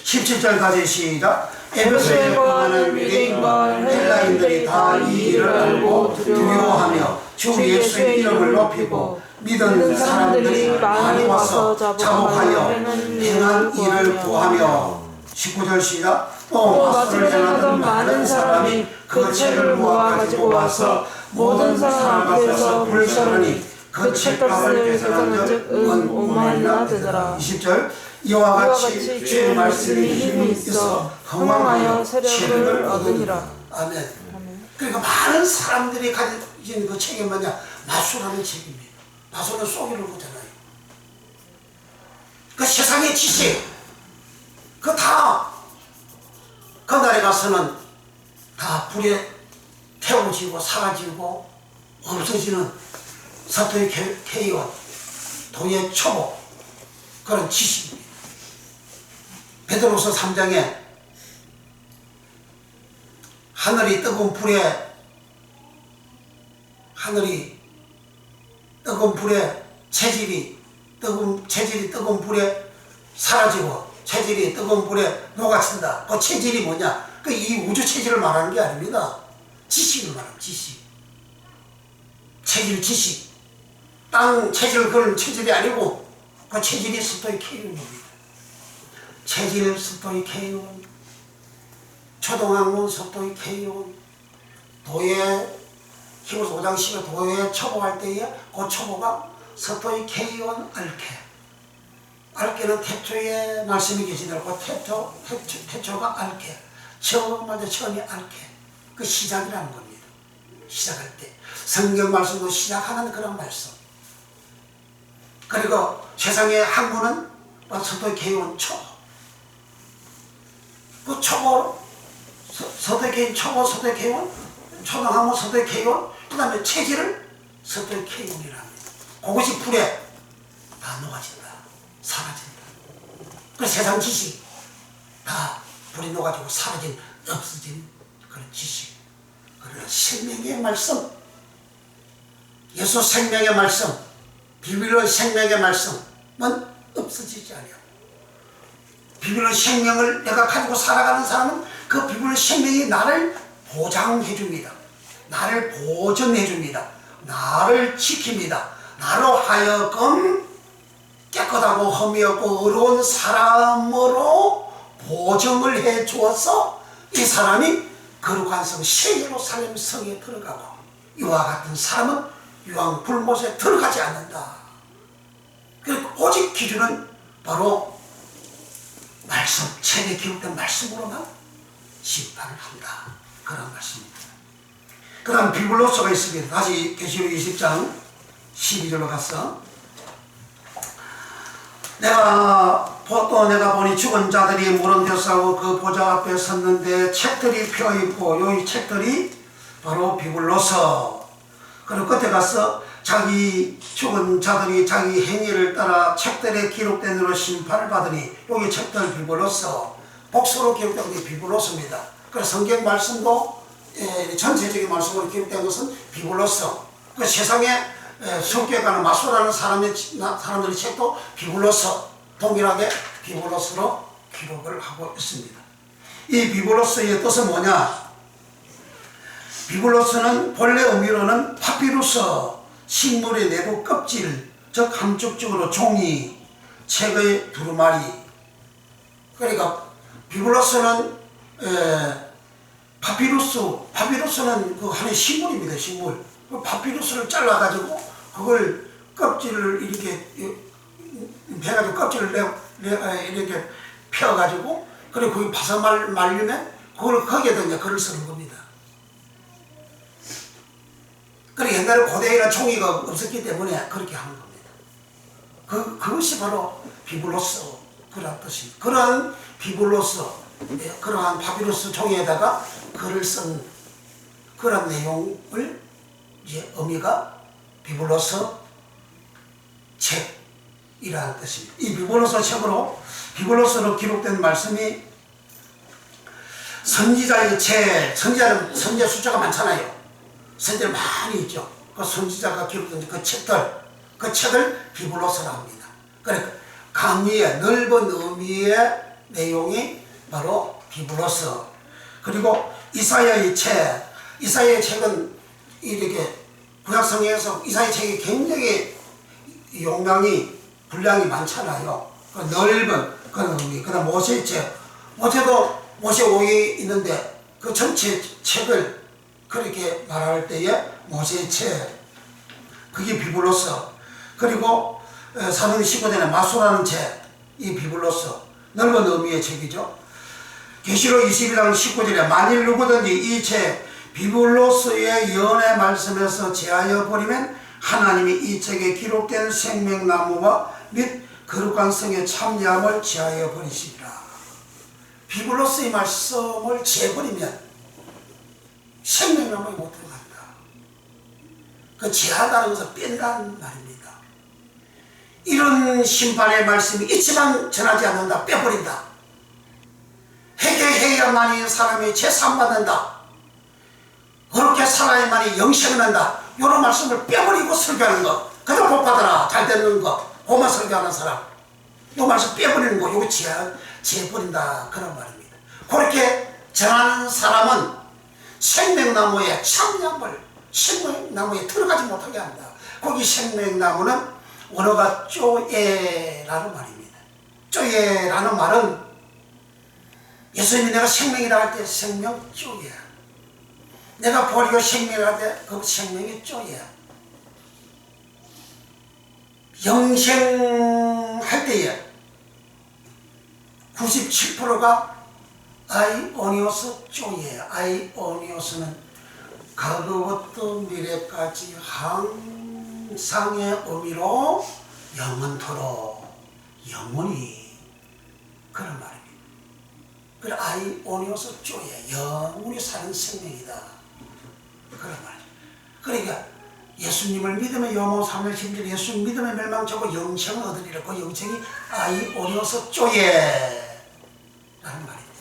17절까지 시작. 에베소에 거하는 유대인과 헬라인들이 다 이 일을 알고 두려워하며 주 예수의 이름을 높이고 믿은 사람들이 많이 와서 자복하여 행한 일을 구하며 19절 시작. 또 마술을 행하던 많은 사람이 그 책을 모아 가지고 와서 모든 사람 앞에서 불사르니 그 책값을 계산한 적 은 5만이나 되더라. 20절. 이와 같이 주의 말씀이 힘이 있어 흥망하여 세력을 얻으니라. 아멘. 그러니까 많은 사람들이 가진 그 책이 뭐냐? 마술하는 책입니다. 마술은 쏘기를 보잖아요. 그 세상의 지식, 그 다 그날에 가서는 다 불에 태워지고 사라지고 없어지는 사토의 개의원, 도의 초보 그런 지식입니다. 베드로서 3장에 하늘이 뜨거운 불에 체질이 뜨거운 불에 사라지고 체질이 뜨거운 불에 녹아친다. 그 체질이 뭐냐? 그 이 우주 체질을 말하는 게 아닙니다. 지식을 말하는 지식. 체질 지식. 땅 체질 그런 체질이 아니고 그 체질이 스토이케이온입니다. 체질 스토이케이온, 초동학문 스토이케이온, 도의 히브리서 5장 10에 도의 초보할 때에 그 초보가 스토이케이온 알케. 알케는 태초에 말씀이 계시더라고. 태초가 알케. 처음이 알케. 그 시작이라는 겁니다. 시작할 때. 성경 말씀도 시작하는 그런 말씀. 그리고 세상의 학문은 스토이케이온 초보. 그 초보, 스토이케이온 초보, 스토이케이온, 초등학문 스토이케이온, 그 다음에 체질을 서툴 케이온이라 합니다. 그것이 불에 다 녹아진다. 사라진다. 그 세상 지식 다 불이 녹아지고 사라진, 없어진 그런 지식. 그러나 생명의 말씀, 예수 생명의 말씀, 비밀의 생명의 말씀은 없어지지 않아요. 비밀의 생명을 내가 가지고 살아가는 사람은 그 비밀의 생명이 나를 보장해 줍니다. 나를 보존해 줍니다. 나를 지킵니다. 나로 하여금 깨끗하고 흠이 없고 의로운 사람으로 보정을 해 주어서 이 사람이 거룩한 성 세계로 살림 성에 들어가고, 이와 같은 사람은 유황 불못에 들어가지 않는다. 그러니까 오직 기준은 바로 말씀, 책에 기록된 말씀으로만 심판을 한다. 그런 말씀입니다. 그 다음 비블로서가 있습니다. 다시 계시록 20장 12절로 갔어. 또 내가 보니 죽은 자들이 물은 데 싸고 그 보좌 앞에 섰는데 책들이 펴있고, 이 책들이 바로 비블로서. 그리고 끝에 가서 자기 죽은 자들이 자기 행위를 따라 책들에 기록된 대로 심판을 받으니, 여기 책들 비블로서, 복수로 기록된 게 비블로서입니다. 그래서 성경 말씀도 전체적인 말씀으로 기록된 것은 비블로서. 그 세상에 성격하는 마소라는 사람들의 책도 비블로서, 동일하게 비블로서로 기록을 하고 있습니다. 이 비블로서의 뜻은 뭐냐? 비블로서는 본래 의미로는 파피루스, 식물의 내부 껍질, 즉 함축적으로 종이, 책의 두루마리. 그러니까 비블로서는 파피루스는 그 하나의 식물입니다. 식물. 그 파피루스를 잘라가지고 그걸 껍질을 이렇게 해가지고 껍질을 이렇게 펴가지고, 그리고 거기 바삭 말리면 그걸 거기에다 이제 글을 쓰는 겁니다. 그리고 옛날에 고대에는 종이가 없었기 때문에 그렇게 하는 겁니다. 그것이 바로 비블로서 그런 뜻입니다. 그러한 비블로서, 그러한 파피루스 종이에다가 글을 쓴 그런 내용을 이제 의미가 비블로서 책이라는 뜻입니다. 이 비블로서 책으로, 비블로서로 기록된 말씀이 선지자의 책, 선지자 숫자가 많잖아요. 선지자 많이 있죠. 그 선지자가 기록된 그 책을 비블로서라 합니다. 그러니까 강의의 넓은 의미의 내용이 바로 비블로서. 그리고 이사야의 책은 이렇게 구약성경에서 이사야 책이 굉장히 용량이 분량이 많잖아요. 그 넓은 그런 의미. 그다음 모세의 책, 모세도 모세 오기 있는데 그 전체 책을 그렇게 말할 때에 모세의 책, 그게 비블로서. 그리고 사도행 19장의 마소라는 책, 이 비블로서, 넓은 의미의 책이죠. 계시록 22장 19절에 만일 누구든지 이 책 비블로서의 연의 말씀에서 제하여 버리면 하나님이 이 책에 기록된 생명나무와 및 거룩한 성의 참여함을 제하여 버리시리라. 비블로서의 말씀을 제해버리면 생명나무에 못 들어간다. 그 제하다는 것은 뺀다는 말입니다. 이런 심판의 말씀이 있지만 전하지 않는다. 빼버린다. 회개해야만이 사람이 제사함받는다. 그렇게 살아야만이 영생을 한다. 이런 말씀을 빼버리고 설교하는 것, 그저 복 받아라, 잘 되는 것, 그만 설교하는 사람, 이 말씀 빼버리는 거, 이거 제해버린다, 그런 말입니다. 그렇게 전하는 사람은 생명나무에 참여함을, 생명나무에 들어가지 못하게 합니다. 거기 생명나무는 원어가 쪼에라는 말입니다. 쪼에라는 말은 예수님이 내가 생명이라 할 때 생명 쪼에, 내가 버리고 생명이라 할 때 그 생명이 쪼에, 영생할 때에 97%가 아이오니오스 쪼에. 아이오니오스는 과거부터 미래까지 항상의 의미로 영원토록, 영원히, 그런 말입니다. 그래, 아이오니오스 쪼에, 영원히 사는 생명이다, 그런 말이죠. 그러니까 예수님을 믿으면 영원 사망 심지어 예수님 믿으면 멸망하고 영생을 얻으리라. 그 영생이 아이 오리오서 쪼예 라는 말입니다.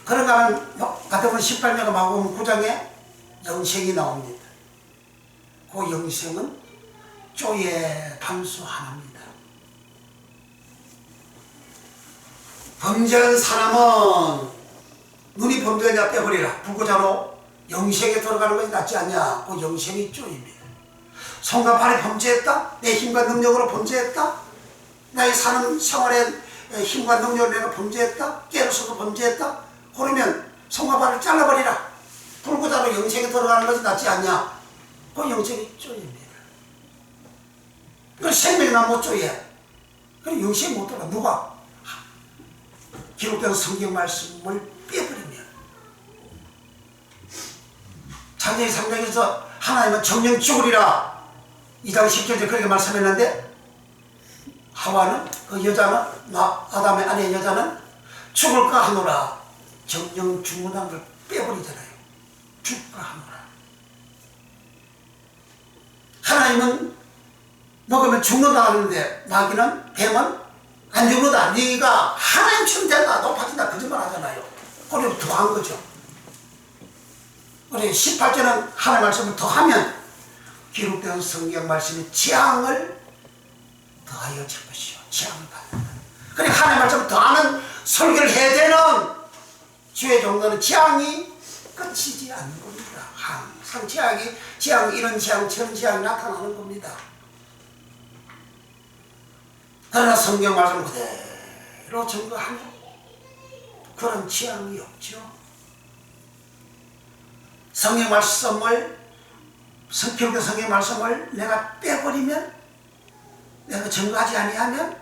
그런가 하면 같은 18년 마가복음 9장에 영생이 나옵니다. 그 영생은 쪼예 단수 하나입니다. 범죄한 사람은 눈이 범죄냐 빼버리라. 불구자로 영생에 들어가는 것이 낫지 않냐. 그 영생이 쪼입니다. 손과 발이 범죄했다. 내 힘과 능력으로 범죄했다. 나의 사는 생활에 힘과 능력을 내가 범죄했다. 깨로서도 범죄했다. 그러면 손과 발을 잘라버리라. 불구자로 영생에 들어가는 것이 낫지 않냐. 그 영생이 쪼입니다. 그 생명이나 못 쪼예. 그럼 영생이 못 들어가. 누가? 기록된 성경 말씀을 빼버리면 창세기 3장에서 하나님은 정령 죽으리라 2장 10절에 그렇게 말씀했는데 하와는 그 여자는 아담의 아내 여자는 죽을까 하노라 정령 죽는다는 걸 빼버리잖아요. 죽을까 하노라. 하나님은 먹으면 죽는다 하는데 마귀는 뱀은 안 죽는다. 네가 하나님처럼 된다. 높아진다. 거짓말 하잖아요. 그래 더한 거죠. 그래 18절은 하나님 말씀을 더하면 기록된 성경 말씀이 재앙을 더하여 줄 것이요. 재앙을 받는다. 그래 하나님 말씀을 더하는 설교를 해야 되는 주의 종들은 재앙이 끝이지 않는 겁니다. 항상 재앙이 이런 재앙 저런 재앙이 나타나는 겁니다. 그러나 성경 말씀 그대로 증거하면 그런 재앙이 없죠. 성경 말씀을 기록된 성경 말씀을 내가 빼버리면 내가 증거하지 아니하면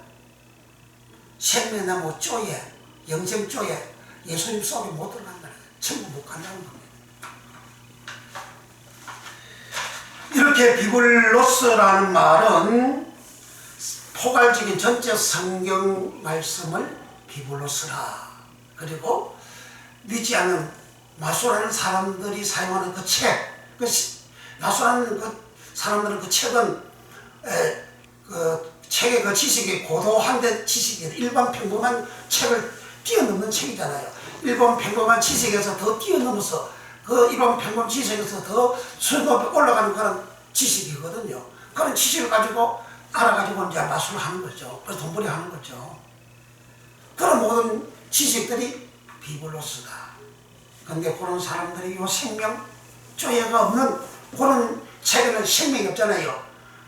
생명나 못 쪼예 영생 쪼예 예수님 속에 못 들어간다는 거예요. 천국 못 간다는 겁니다. 이렇게 비블로스라는 말은 포괄적인 전체 성경 말씀을 비블로스라. 그리고 믿지 않는 마술하는 사람들이 사용하는 그 책, 마술하는 그 사람들은 그 책은 그 책의 그 지식이 고도한데 지식이 일반 평범한 책을 뛰어넘는 책이잖아요. 일반 평범한 지식에서 더 뛰어넘어서 그 일반 평범한 지식에서 더 수준높이 올라가는 그런 지식이거든요. 그런 지식을 가지고 알아가지고 이제 마술을 하는 거죠. 그래서 돈벌이 하는 거죠. 그런 모든 지식들이 비블로스다. 근데 그런 사람들이 요 생명 조예가 없는 그런 책에는 생명이 없잖아요.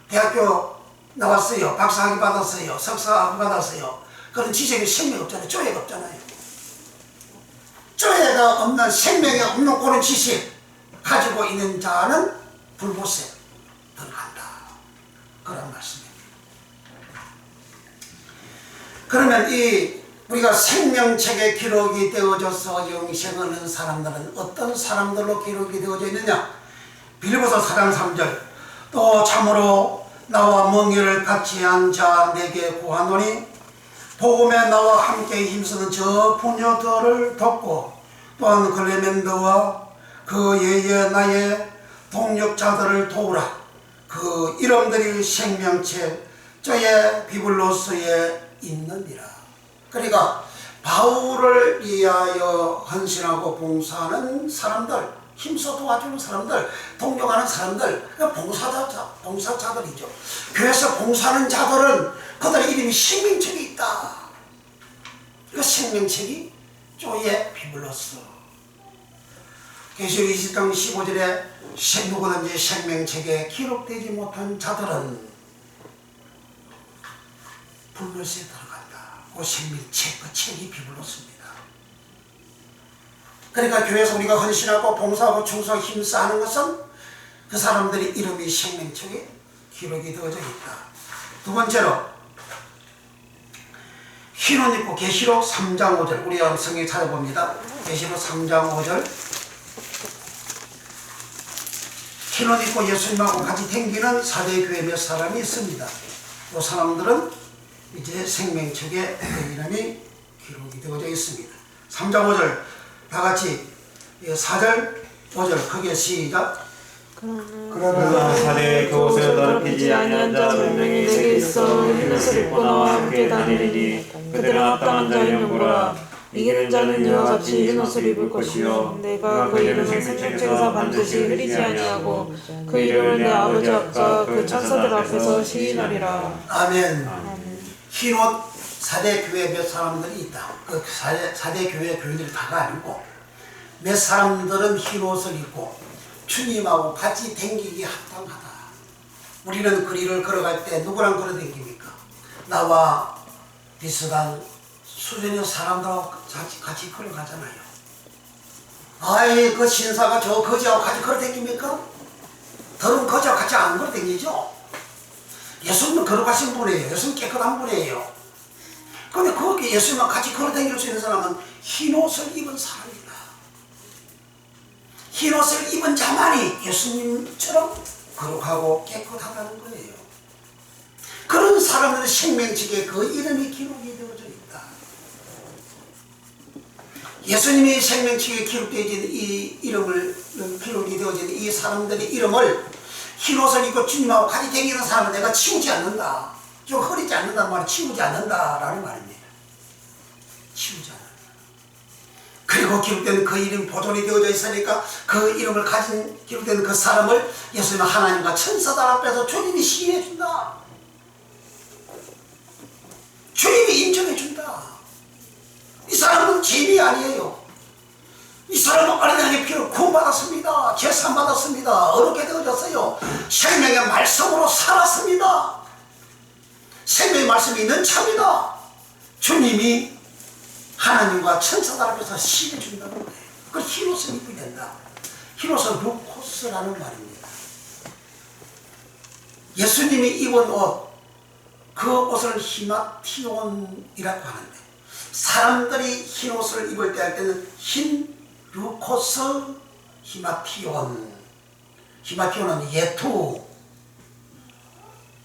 대학교 나왔어요. 박사학위 받았어요. 석사학위 받았어요. 그런 지식에 생명이 없잖아요. 조예가 없잖아요. 조예가 없는 생명이 없는 그런 지식 가지고 있는 자는 불못에 들어간다. 그런 말씀입니다. 그러면 이 우리가 생명책에 기록이 되어져서 영생을 얻는 사람들은 어떤 사람들로 기록이 되어져 있느냐? 빌립보서 4장 3절 또 참으로 나와 멍에를 같이 한 자 내게 구하노니 복음에 나와 함께 힘쓰는 저 부녀들을 돕고 또한 클레멘드와 그 예의 나의 동력자들을 도우라. 그 이름들이 생명책 저의 비블로스에 있느니라. 그러니까 바울을 위하여 헌신하고 봉사하는 사람들, 힘써 도와주는 사람들, 동력하는 사람들, 봉사자들이죠. 교회에서 봉사하는 자들은 그들의 이름이 생명책에 있다. 그 생명책이 조의 비블로스. 계시록 20장 15절에 누구든지 생명책에 기록되지 못한 자들은 불못에 들어간다. 그 생명책, 그 책이 비블로스입니다. 그러니까 교회에서 우리가 헌신하고 봉사하고 충성하고 힘써하는 것은 그 사람들의 이름이 생명책에 기록이 되어져 있다. 두 번째로 흰옷 입고 계시록 3장 5절 우리 성경에 찾아봅니다. 계시록 3장 5절 흰옷 입고 예수님하고 같이 댕기는 사대 교회 몇 사람이 있습니다. 그 사람들은 이제 생명책에 그 이름이 기록이 되어져 있습니다. 3장 5절 다 같이 4절 5절 크게 시작. 그러나 사대 그곳에 더럽히지 아니한 자 몇 명이 내게 있어 흰옷을 입고 나와 함께 다니리니 그들은 합당한 자의 명부라. 이기는 자는 이와 같이 흰옷을 입을 것이요 내가 그 이름을 생명책에서 반드시 흐리지 아니하고 그 이름을 내 아버지 앞과 그 천사들 앞에서 시인하리라. 아멘. 흰옷 사대 교회 몇 사람들이 있다. 그 사대 교회 교인들이 다가 아니고 몇 사람들은 흰옷을 입고 주님하고 같이 댕기기 합당하다. 우리는 그 길을 걸어갈 때 누구랑 걸어 댕깁니까? 나와 비슷한 수준의 사람들하고 같이 걸어가잖아요. 아이 그 신사가 저 거지하고 같이 걸어 댕깁니까? 더러운 거지하고 같이 안 걸어 댕기죠? 예수님은 걸어가신 분이에요. 예수님 깨끗한 분이에요. 그런데 거기 예수님과 같이 걸어 댕길 수 있는 사람은 흰옷을 입은 사람이다. 흰옷을 입은 자만이 예수님처럼 거룩하고 깨끗하다는 거예요. 그런 사람들의 생명책에 그 이름이 기록이 되어져 있다. 예수님이 생명책에 기록되어진 이 이름을 기록이 되어진 이 사람들의 이름을 흰옷을 입고 주님하고 같이 다니는 사람은 내가 치우지 않는다. 좀 흐리지 않는다는 말은 치우지 않는다라는 말입니다. 치우지 않는다. 그리고 기록된 그 이름이 보존이 되어져 있으니까 그 이름을 가진 기록된 그 사람을 예수님은 하나님과 천사들 앞에서 주님이 시인해 준다. 주님이 인정해 준다. 이 사람은 죄인이 아니에요. 이 사람은 어린양의 피로 구원받았습니다. 제사받았습니다. 어렵게 되어졌어요. 생명의 말씀으로 살았습니다. 생명의 말씀이 있는 차입니다. 주님이 하나님과 천사들 앞에서 시인해 준다는 거예요. 그걸 흰옷을 입게 된다. 흰옷은 루코스라는 말입니다. 예수님이 입은 옷, 그 옷을 히마티온이라고 하는데 사람들이 흰옷을 입을 때 할 때는 흰 루코스 히마티온. 히마티온은 예투,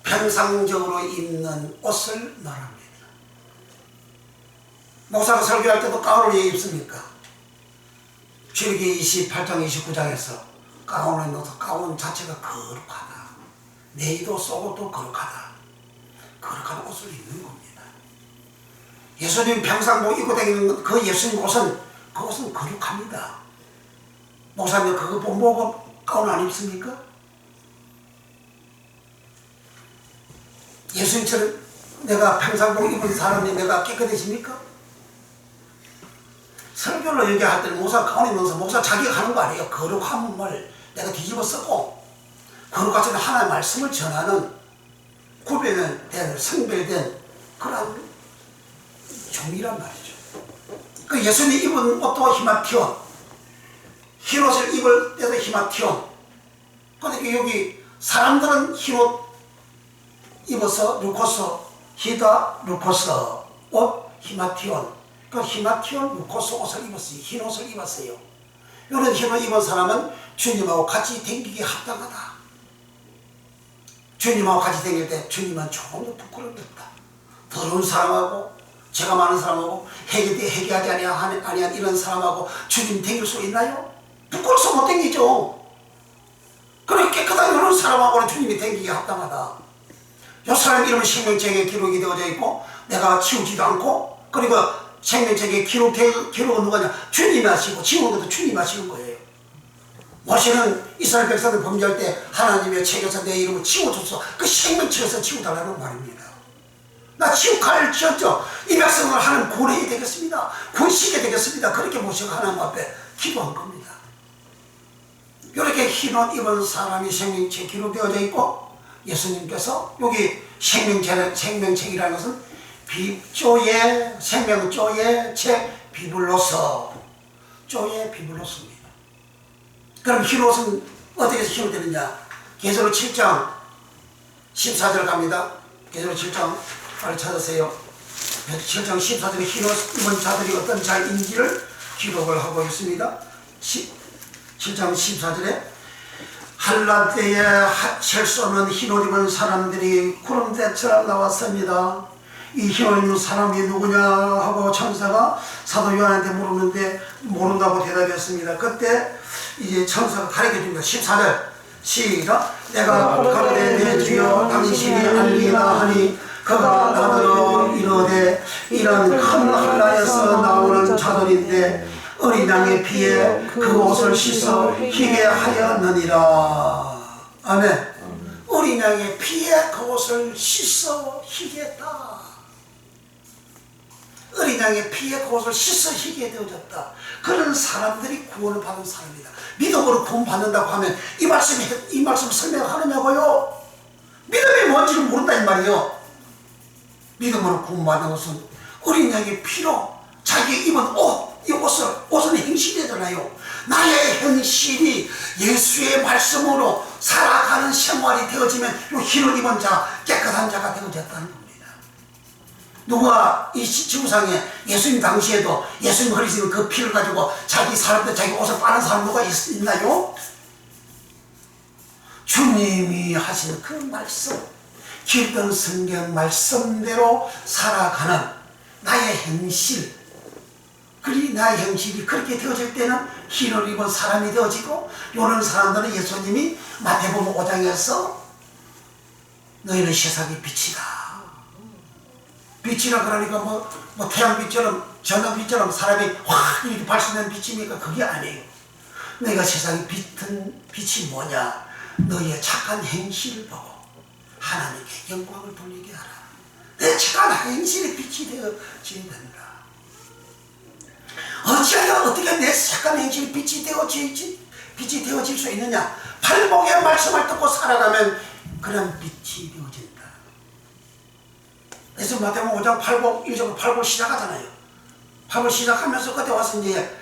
평상적으로 입는 옷을 말합니다. 목사가 설교할 때도 가운을 왜 입습니까? 출애굽기 28장 29장에서 가운을 넣어서 가운 자체가 거룩하다. 내의도 속옷도 거룩하다. 거룩한 옷을 입는 겁니다. 예수님 평상복 입고 다니는 그 예수님 옷은 그 옷은 거룩합니다. 목사님 그거 보고 가운 안 입습니까? 예수님처럼 내가 평상복 입은 사람이 내가 깨끗해집니까? 설교를 얘기할 때는 목사 가운 입으면서 목사 자기가 하는 거 아니에요. 거룩함을 내가 뒤집어 쓰고 거룩하신 하나님의 말씀을 전하는 구별된 성별된 그런 종이란 말이죠. 그 예수님이 입은 옷도 히마티온, 흰옷을 입을 때도 히마티온. 그런데 여기 사람들은 흰옷 입어서 루코스, 히다 루코스, 옷 히마티온. 그 히마티온 루코스 옷을 입었어요. 흰 옷을 입었어요. 이런 흰옷 입은 사람은 주님하고 같이 다니기 합당하다. 주님하고 같이 다닐 때 주님은 조금도 부끄럽게 없다. 더러운 사람하고 죄가 많은 사람하고 회개하지 아니한 이런 사람하고 주님 다닐 수 있나요? 부끄러워서 못 다니죠. 그렇게 깨끗하게 이런 사람하고는 주님이 다니기 합당하다. 이 사람 이름은 생명책에 기록이 되어져 있고 내가 치우지도 않고 그리고 생명책에 기록은 누가냐? 주님이 하시고 지우는 것도 주님이 하시는 거예요. 모세는 이스라엘 백성들 범죄할 때 하나님의 책에서 내 이름을 지워줘서 그 생명책에서 지워달라는 말입니다. 나 지옥할 지었죠. 이 백성을 하나님 구원해야 되겠습니다. 구원시켜야 되겠습니다. 그렇게 모세가 하나님 앞에 기도한 겁니다. 이렇게 흰옷 입은 사람이 생명책에 기록되어져 있고 예수님께서 여기 생명책이라는 것은 조의 생명조의 책 비블로서 조의 비블로서입니다. 그럼 흰옷은 어떻게 해서 흰옷되느냐? 계시록 7장 14절 갑니다. 계시록 7장 빨리 찾으세요. 7장 14절에 흰옷 입은 자들이 어떤 자인지를 기록을 하고 있습니다. 7장 14절에 한낮 때에 셀 수 없는 흰옷 입은 사람들이 구름대처럼 나왔습니다. 이 흰옷 입는 사람이 누구냐 하고 천사가 사도 요한한테 물었는데 모른다고 대답했습니다. 그때 이제 천사가 가르쳐줍니다. 14절 시작. 내가 가로되 내 주여 당신이 알리라 하니 그가 나더러 이르되 이런 큰 한라에서 나오는 자들인데 어린 양의 피에 그 옷을 씻어 희게 하였느니라. 아멘. 어린 양의 피에 그 옷을 씻어 희게 했다. 어린 양의 피에 그 옷을 씻어 희게 되어졌다. 그런 사람들이 구원을 받은 사람이다. 믿음으로 구원 받는다고 하면 이 말씀 설명하느냐고요? 믿음이 뭔지를 모른다 이 말이요. 믿음으로 구원 받는 것은 어린 양의 피로 자기 입은 이 옷은 행실이잖아요. 나의 행실이 예수의 말씀으로 살아가는 생활이 되어지면 이 흰옷 입은 자, 깨끗한 자가 되어졌다는 겁니다. 누가 이 지구상에 예수님 당시에도 예수님 흘리신 그 피를 가지고 자기 사람들, 자기 옷을 빠는 사람 누가 있나요? 주님이 하신 그 말씀, 기던 성경 말씀대로 살아가는 나의 행실, 나의 행실이 그렇게 되어질 때는 흰옷 입은 사람이 되어지고, 이런 사람들은 예수님이 마태복음 5장에서 너희는 세상의 빛이다. 빛이라 그러니까 뭐 태양빛처럼 저녁빛처럼 사람이 확 이렇게 발산되는 빛입니까? 그게 아니에요. 너희가 세상에 빛이 뭐냐? 너희의 착한 행실을 보고 하나님께 영광을 돌리게 하라. 내 착한 행실의 빛이 되어져야 된다. 어떻게 내 착한 행실의 빛이 되어질 수 있느냐? 팔복의 말씀을 듣고 살아가면 그런 빛이 되어진다. 그래서 마태복음 5장 8복 1절 8복 시작하잖아요. 8복 시작하면서 그때 와서 이제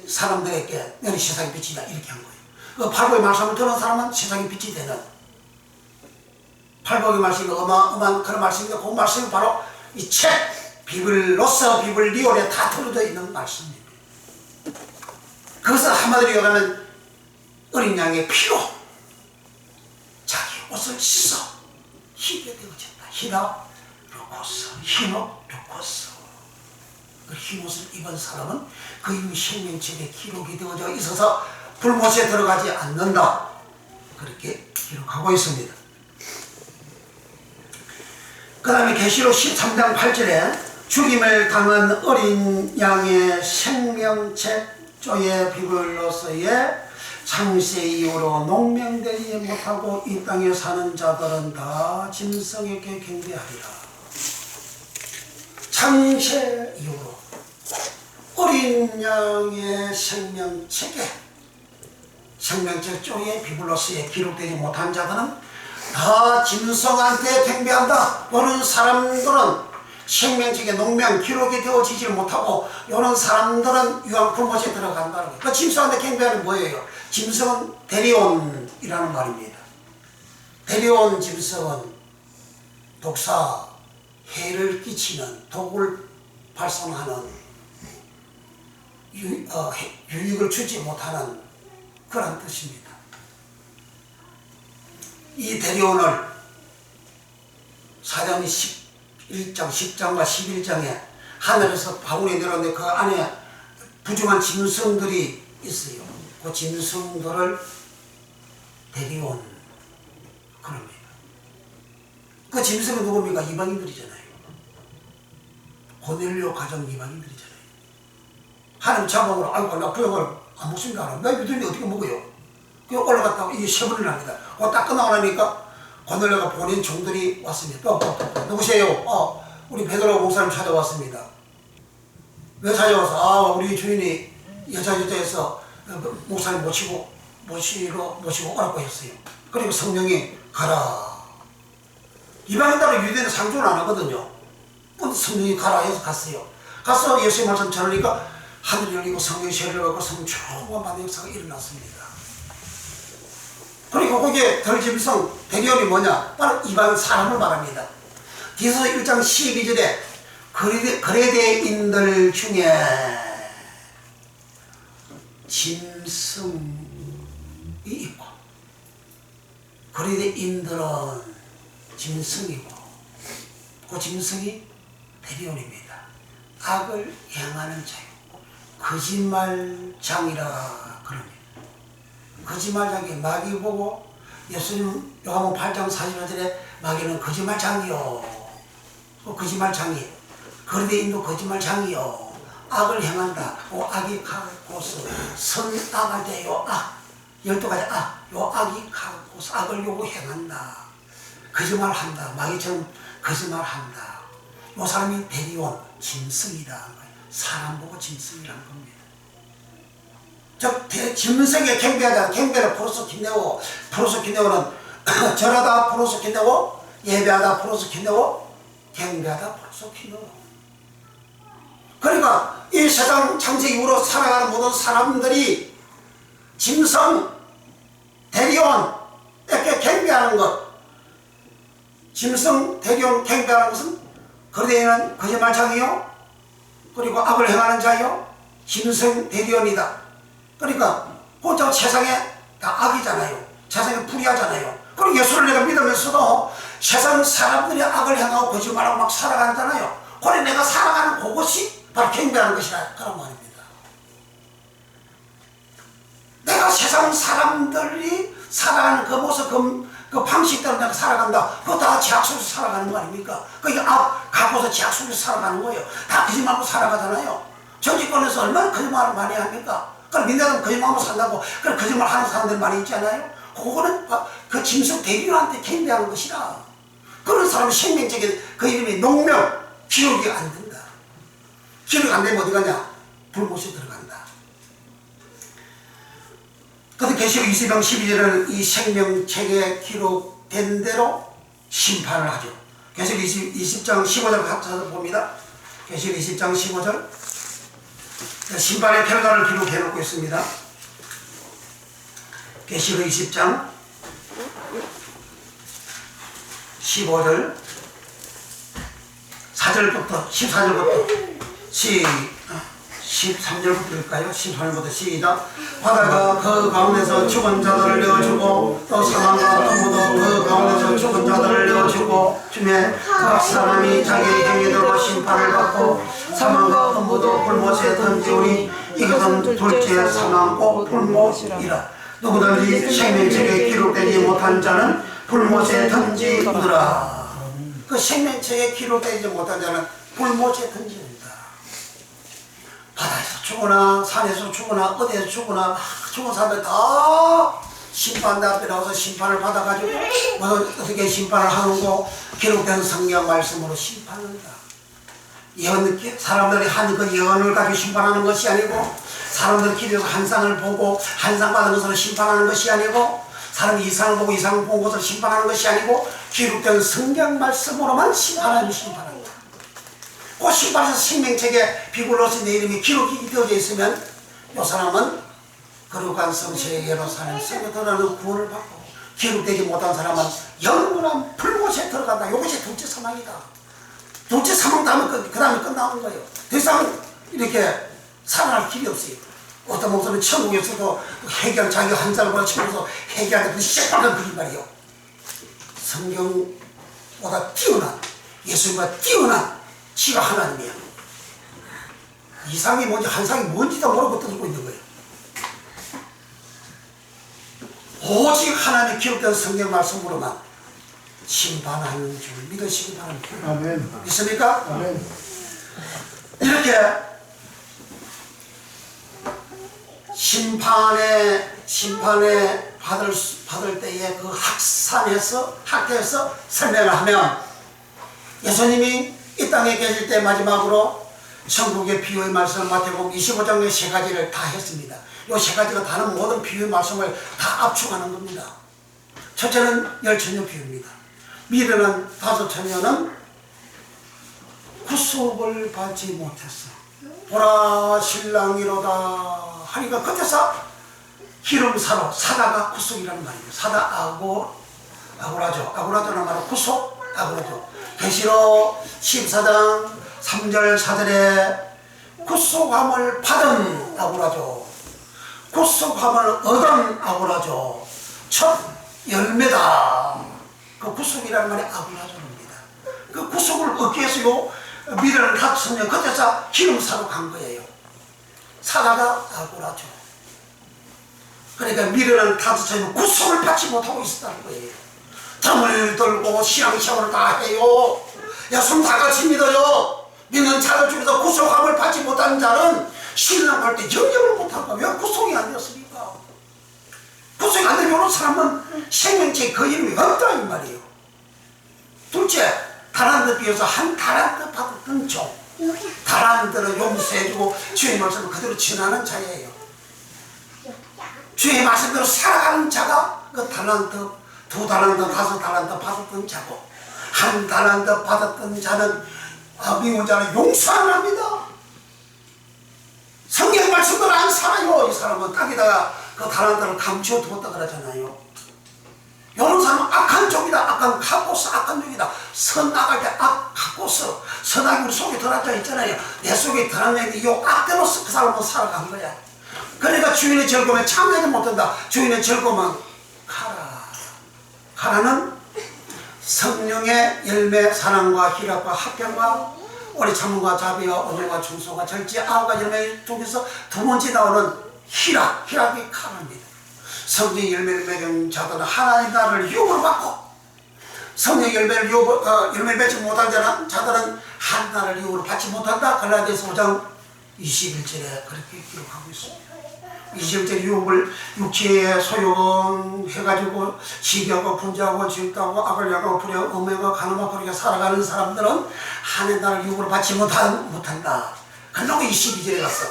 사람들에게 너는 세상의 빛이다 이렇게 한 거예요. 그 8복의 말씀을 듣는 사람은 세상의 빛이 되는, 8복의 말씀이 어마어마한 그런 말씀인데 그 말씀이 바로 이 책 비블리오에 다 들어져 있는 말씀입니다. 그것을 한마디로 얘기하면 어린 양의 피로 자기 옷을 씻어 희게 되어진다. 흰옷 루코스. 그 흰옷을 입은 사람은 그 이미 생명책에 기록이 되어져 있어서 불못에 들어가지 않는다. 그렇게 기록하고 있습니다. 그 다음에 계시록 13장 8절에 죽임을 당한 어린 양의 생명책조의 비블로서의 창세 이후로 농명되지 못하고 이 땅에 사는 자들은 다 짐승에게 경배하리라. 창세 이후로 어린 양의 생명책조의 비블로서에 기록되지 못한 자들은 다 짐승한테 경배한다. 이런 사람들은 생명책에 농명 기록이 되어지지 못하고 이런 사람들은 유황불못에 들어간다는 거예요. 그 짐승한테 경배하는 뭐예요? 짐승은 데리온이라는 말입니다. 데리온 짐승은 독사, 해를 끼치는, 독을 발생하는, 유익을 주지 못하는 그런 뜻입니다. 이 데리온을 사장 11장, 10장과 11장에 하늘에서 바구니에 내려오는데 그 안에 부중한 짐승들이 있어요. 그 짐승들을 데리온 그럽니다. 그 짐승은 누굽니까? 이방인들이잖아요. 고넬료 가정 이방인들이잖아요. 하나님 자막으로 아이고 나 부역을 안 먹습니다. 나 믿으니 어떻게 먹어요? 그 올라갔다가 이게 3번을 합니다. 딱 끝나고 나니까 고넬료가 보낸 종들이 왔습니다. 누구세요? 우리 베드로 목사님 찾아왔습니다. 왜 찾아와서? 우리 주인이 여자에서 목사님 모시고 오라고 했어요. 그리고 성령이 가라. 이방인들은 유대는 상종을 안 하거든요. 성령이 가라 해서 갔어요. 가서 예수의 말씀 전하니까 하늘이 열리고 성령이 세례를 받고 성령 초고한 역사가 일어났습니다. 그리고 거기에 덜짐승 대리온이 뭐냐? 바로 이방인 사람을 말합니다. 디도서 1장 12절에 거래대인들 중에 짐승이 있고, 거래대인들은 짐승이고, 그 짐승이 대리온입니다. 악을 행하는 자요, 거짓말장이라 그럽니다. 거짓말장이 마귀 보고 예수님 요한복음 8장 45절에 마귀는 거짓말장이요. 거짓말장이 거리대인도 거짓말장이요. 악을 행한다. 악이 가고서 선악할 때 요 악 12가지 악, 요 악이 가고서 악을 요구 행한다. 거짓말한다. 마귀처럼 거짓말한다. 요 사람이 대리온 짐승이다. 사람 보고 짐승이라는 겁니다. 즉 짐승에 경배하자. 경배를 프로스킨네오. 프로스킨네오는 절하다 프로스킨네오, 예배하다 프로스킨네오, 경배하다 프로스킨네오. 그러니까 이 세상 창세 이후로 살아가는 모든 사람들이 짐승, 대리온, 이렇게 경배하는 것. 짐승, 대리온, 경배하는 것은 거리대인은 거짓말장이요. 그리고 악을 행하는 자요. 짐승, 대리온이다. 그러니까 그 세상에 다 악이잖아요. 세상에 불의하잖아요. 그리고 예수를 내가 믿으면서도 세상 사람들이 악을 행하고 거짓말하고 막 살아가잖아요. 그래 내가 살아가는 그것이 바로 경배하는 것이라 그런 말입니다. 내가 세상 사람들이 살아가는 그 모습, 그 방식대로 내가 살아간다. 그거 다 죄악 속에서 살아가는 거 아닙니까? 그게 악 갖고서 죄악 속에서 살아가는 거예요. 다 거짓말하고 살아가잖아요. 정치권에서 얼마나 거짓말을 많이 합니까? 그럼 민주당은 거짓말하고 산다고 그런 거짓말 하는 사람들 많이 있잖아요. 그거는 그 짐승 대리인한테 경배하는 것이라. 그런 사람은 생명적인 그 이름이 농명, 기록이 안 된다. 기록이 안 되면 어디 가냐? 불못에 들어간다. 그런데 계시록 20장 12절은 이 생명책에 기록된 대로 심판을 하죠. 계시록 20장 15절 같이 봅니다. 계시록 20장 15절 심판의 결과를 기록해 놓고 있습니다. 계시록 20장 15절 4절부터 14절부터 13절부터일까요? 13절부터 시작. 바다가 그 가운데서 죽은 자들을 내어주고 또 사망과 통보도 그 가운데서 죽은 자들을 내어주고 주매 각 사람이 자기 행위대로 심판을 받고 사망과 통보도 불못에 던지오니 이것은 둘째 사망과 불못이라. 누구든지 생명책에 기록되지 못한 자는 불못에 던지우더라. 그 생명책에 기록되지 못한 자는 불못에 던지우더라. 바다에서 죽거나 산에서 죽거나 어디에서 죽거나 막 죽은 사람들 다 심판 앞에 나와서 심판을 받아가지고 어떻게 심판을 하는고 기록된 성경 말씀으로 심판한다. 예언, 사람들이 한 그 예언을 가지고 심판하는 것이 아니고 사람들 길에서 한상을 보고 한상 받은 것으로 심판하는 것이 아니고 사람이 이상을 보고 이상을 본 것을 심판하는 것이 아니고 기록된 성경 말씀으로만 하나님이 심판한다. 그 심판에서 생명책에 비굴로서 내 이름이 기록이 되어져 있으면 이 사람은 거룩한 성시의 예루살렘 성에 들어가는 구원을 받고 기록되지 못한 사람은 영원한 불못에 들어간다. 이것이 둘째 사망이다. 둘째 사망 다음에 그 다음에 끝나는 거예요. 더 이상 이렇게 살아날 길이 없어요. 어떤 목사는 천국에서도 회개한 자기 한 살보다 천국에서 회개하는 그 시작하는 그림 말이에요. 성경보다 뛰어난 예수님보다 뛰어난 지가 하나님이야. 이상이 뭔지 한상이 뭔지도 모르고 떠들고 있는 거예요. 오직 하나님의 기록된 성경 말씀으로만 심판하는 줄 믿으시기 바랍니다. 아멘. 믿습니까? 아멘. 이렇게 심판에 받을 때에 그 학대에서 설명을 하면 예수님이 이 땅에 계실 때 마지막으로 천국의 비유의 말씀을 마태복음 25장의 세 가지를 다 했습니다. 이 세 가지가 다른 모든 비유의 말씀을 다 압축하는 겁니다. 첫째는 열처녀 비유입니다. 미래는 다섯 처녀는 구속을 받지 못했어. 보라 신랑이로다 하니까 그때서 기름사로 사다가 구속이라는 말이에요. 사다 아고라죠. 아고라죠는 말은 구속 아고라죠. 계시록 14장 3절 4절에 구속함을 받은 아고라죠. 구속함을 얻은 아고라죠. 첫 열매다. 그 구속이라는 말이 아고라죠입니다. 그 구속을 얻기 위해서 요 미래를 갖추면 그때서 기름사로 간 거예요. 사다가 아고라죠. 그러니까 미련한 다스처럼 구속을 받지 못하고 있었다는 거예요. 덤을 들고 신앙생활을 다 해요. 야, 손 다 같이 믿어요. 믿는 자들 중에서 구속함을 받지 못하는 자는 신앙할 때 영접을 못할까? 왜 구속이 안 되었습니까? 구속이 안 되면 사람은 생명체 그 이름이 없다 이 말이에요. 둘째, 달란트 비해서 한 달란트 받았던 종, 달란트를 용서해주고 주의 말씀을 그대로 전하는 자예요. 주의 말씀대로 살아가는 자가 그 달란트, 2달란트, 5달란트 받았던 자고, 1달란트 받았던 자는 미워자는 용서 안 합니다. 성경 말씀대로 안 살아요. 이 사람은 땅에다가 그 달란트를 감추어 두었다 그러잖아요. 이런 사람은 악한 종이다. 악한 카코스, 악한 종이다. 선악할 때 카코스, 선악이 우리 속에 들어앉아 있잖아요. 내 속에 들어앉는 이 악대로서 그 사람은 살아간 거야. 그러니까 주인의 즐거움에 참여하지 못한다. 주인의 즐거움은 카라는 성령의 열매, 사랑과 희락과 합평과 오래 참음과 자비와 온유와 충성과 절제, 9가지 열매 중에서 두 번째 나오는 희락이 카라입니다. 성령의 열매를 맺은 자들은 하나님 나라를 유업으로 받고, 성령의 열매를 맺지 못한 자들은 한 나라를 유업으로 받지 못한다. 갈라디아서 5장 21절에 그렇게 기록하고 있습니다. 20절 유업을 육체의 소용 해가지고 시기하고 분주하고 질투하고 악을 향하고 불의하고 음행하고 간음하고 그렇게 살아가는 사람들은 하나님 나라를 유업으로 받지 못한다. 그러고 22절에 갔어.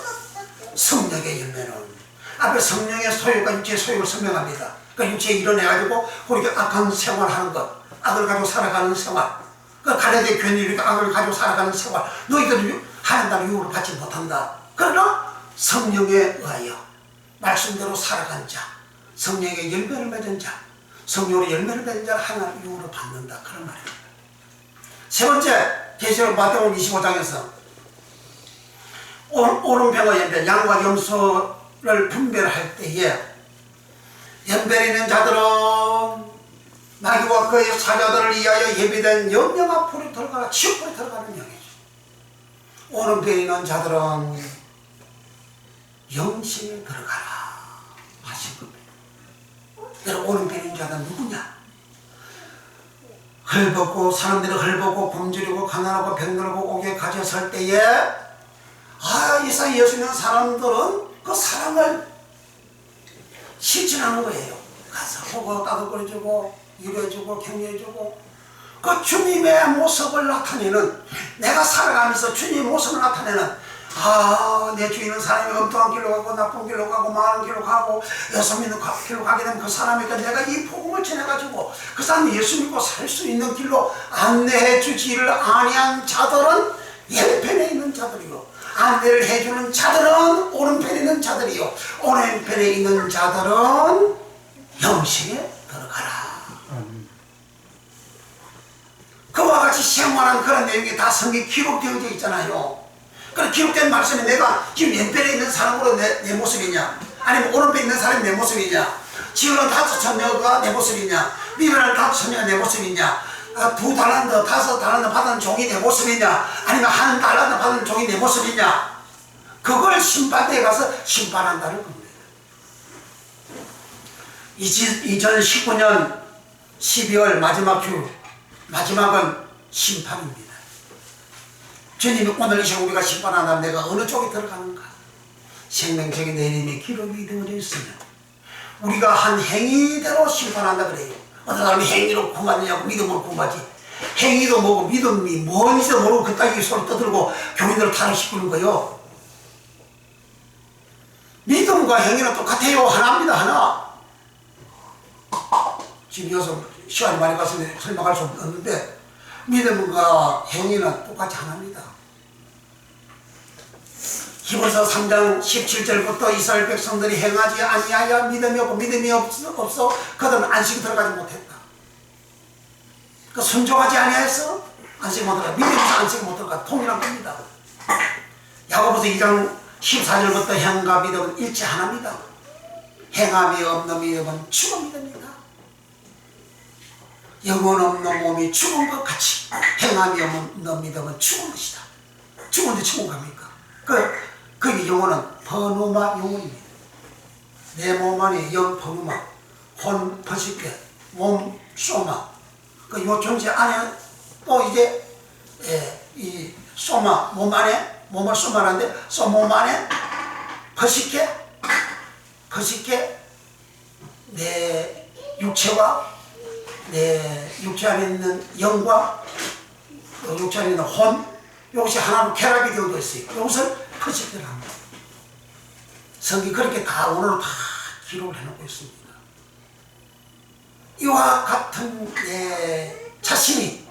성령의 열매는 앞에 성령의 소유가 육체의 소유를 설명합니다. 그러니까 육체에 이뤄내가지고 그렇게 악한 생활하는 것, 악을 가지고 살아가는 생활, 그 갈라디아 교회는 이렇게 악을 가지고 살아가는 생활, 너희들은 하나님 나라를 유업으로 받지 못한다. 그러나 성령에 의하여 말씀대로 살아간 자, 성령의 열매를 맺은 자, 성령으로 열매를 맺은 자를 하나님 유업으로 받는다. 그런 말입니다. 세 번째, 계시록 마태복음 25장에서 오른병과 연변, 양과 염소를 분별할 때에 연변에 있는 자들은 마귀와 그의 사자들을 위하여 예비된 영영한 불에 들어가라, 지옥불에 들어가는 영이죠. 오른편에 있는 자들은 영생에 들어가라 하신 겁니다. 여러분, 오른편에 있는 자들은 누구냐? 헐벗고, 사람들이 헐벗고 굶주리고 가난하고 병들고 옥에 갇혀설 때에 이상 예수 믿는 사람들은 그 사랑을 실천하는 거예요. 가서 보고 따뜻거려주고 위로해주고 격려해주고 그 주님의 모습을 나타내는, 내가 살아가면서 주님의 모습을 나타내는, 내 주인은 사람이 엉뚱한 길로 가고 나쁜 길로 가고 망하는 길로 가고 예수 믿는 길로 가게 되면 그 사람에게 내가 이 복음을 전해가지고 그 사람이 예수 믿고 살 수 있는 길로 안내해 주지를 아니한 자들은 왼편에 있는 자들이고, 안내를 해주는 자들은 오른편에 있는 자들이요, 오른편에 있는 자들은 영생에 들어가라. 그와 같이 생활한 그런 내용이 다 성경에 기록되어져 있잖아요. 그런 기록된 말씀에 내가 지금 왼편에 있는 사람으로 내 모습이냐, 아니면 오른편에 있는 사람이 내 모습이냐, 지금은 5,000여가 내 모습이냐, 미련한 5,000여가 내 모습이냐, 2달란트, 5달란트 받은 종이 내 모습이냐, 아니면 1달란트 받은 종이 내 모습이냐, 그걸 심판대에 가서 심판한다는 겁니다. 2019년 12월 마지막 주, 마지막은 심판입니다. 주님이 오늘 이 시간 우리가 심판한다면 내가 어느 쪽에 들어가는가? 생명책에 내 이름이 기록이 되어져 있으면 우리가 한 행위대로 심판한다 그래요. 어떤 사람이 행위로 구원하느냐고 믿음으로 구원하지, 행위도 뭐고 믿음이 뭔지도 모르고 그따위 소리 떠들고 교인들을 타락시키는 거요. 믿음과 행위는 똑같아요. 하나입니다. 하나. 지금 여기서 시간이 많이 가서 설명할 수 없는데 믿음과 행위는 똑같이 하나입니다. 히브리서 3장 17절부터 이스라엘 백성들이 행하지 아니하여 믿음이 없고 믿음이 없어 그들은 안식에 들어가지 못했다. 그 순종하지 아니하여서 안식에 못 들어가, 믿음이 없어 안식에 못 들어가, 통일한 겁니다. 야고보서 2장 14절부터 행과 믿음은 일치 하나입니다. 행함이 없는 믿음은 죽은 믿음입니다. 영혼 없는 몸이 죽은 것 같이 행함이 없는 믿음은 죽은 것이다. 죽은데 죽은 겁니까? 그 영혼은 번우마 영혼입니다. 내 몸 안에 영 퍼무마 혼 퍼식게 몸 소마 그 요 존재 안에 또 이제 이 소마 몸 안에 몸을 소마라는데 몸 안에 퍼식게 내 육체와 내 육체 안에 있는 영과 육체 안에 있는 혼 이것이 하나로 결합이 되어져 있어요. 이것을 퍼식게라 합니다. 성경 그렇게 다 오늘 다 기록을 해놓고 있습니다. 이와 같은 내 자신이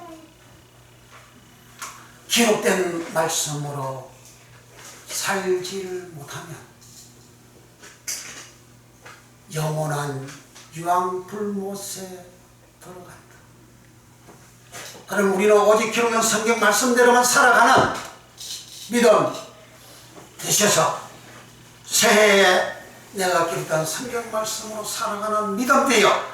기록된 말씀으로 살지를 못하면 영원한 유황불못에 들어간다. 그럼 우리는 오직 기록된 성경 말씀대로만 살아가는 믿음 되셔서 새해에 내가 기록된 성경 말씀으로 살아가는 믿음 되어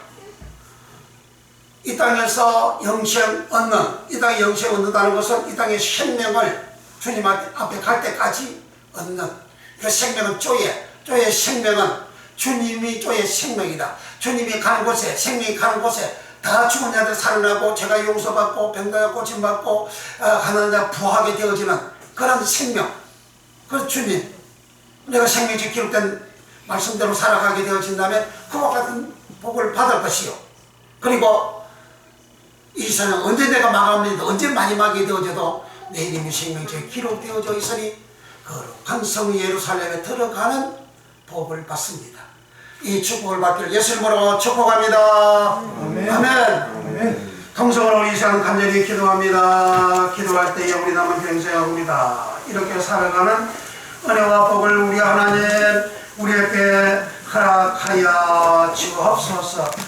이 땅에서 영생 얻는, 이 땅에 영생 얻는다는 것은 이 땅의 생명을 주님 앞에 갈 때까지 얻는 그 생명은 쪼의 생명은 주님이 쪼의 생명이다. 주님이 가는 곳에, 생명이 가는 곳에 다 죽은 자들 살아나고 제가 용서받고 병자가 고침받고 가난한 자 부하게 되어지는 그런 생명. 그 주님, 내가 생명이 기록된 말씀대로 살아가게 되어진다면 그와 같은 복을 받을 것이요. 그리고 이 세상 언제 내가 망합니다. 언제 마지막이 되어져도 내 이름이 생명책에 기록되어져 있으니 거룩한 성 예루살렘에 들어가는 복을 받습니다. 이 축복을 받기를 예수님으로 축복합니다. 아멘. 아멘. 통성으로 이 시간 간절히 기도합니다. 기도할 때에 우리 남은 병생합니다. 이렇게 살아가는 은혜와 복을 우리 하나님 우리에게 허락하여 주옵소서.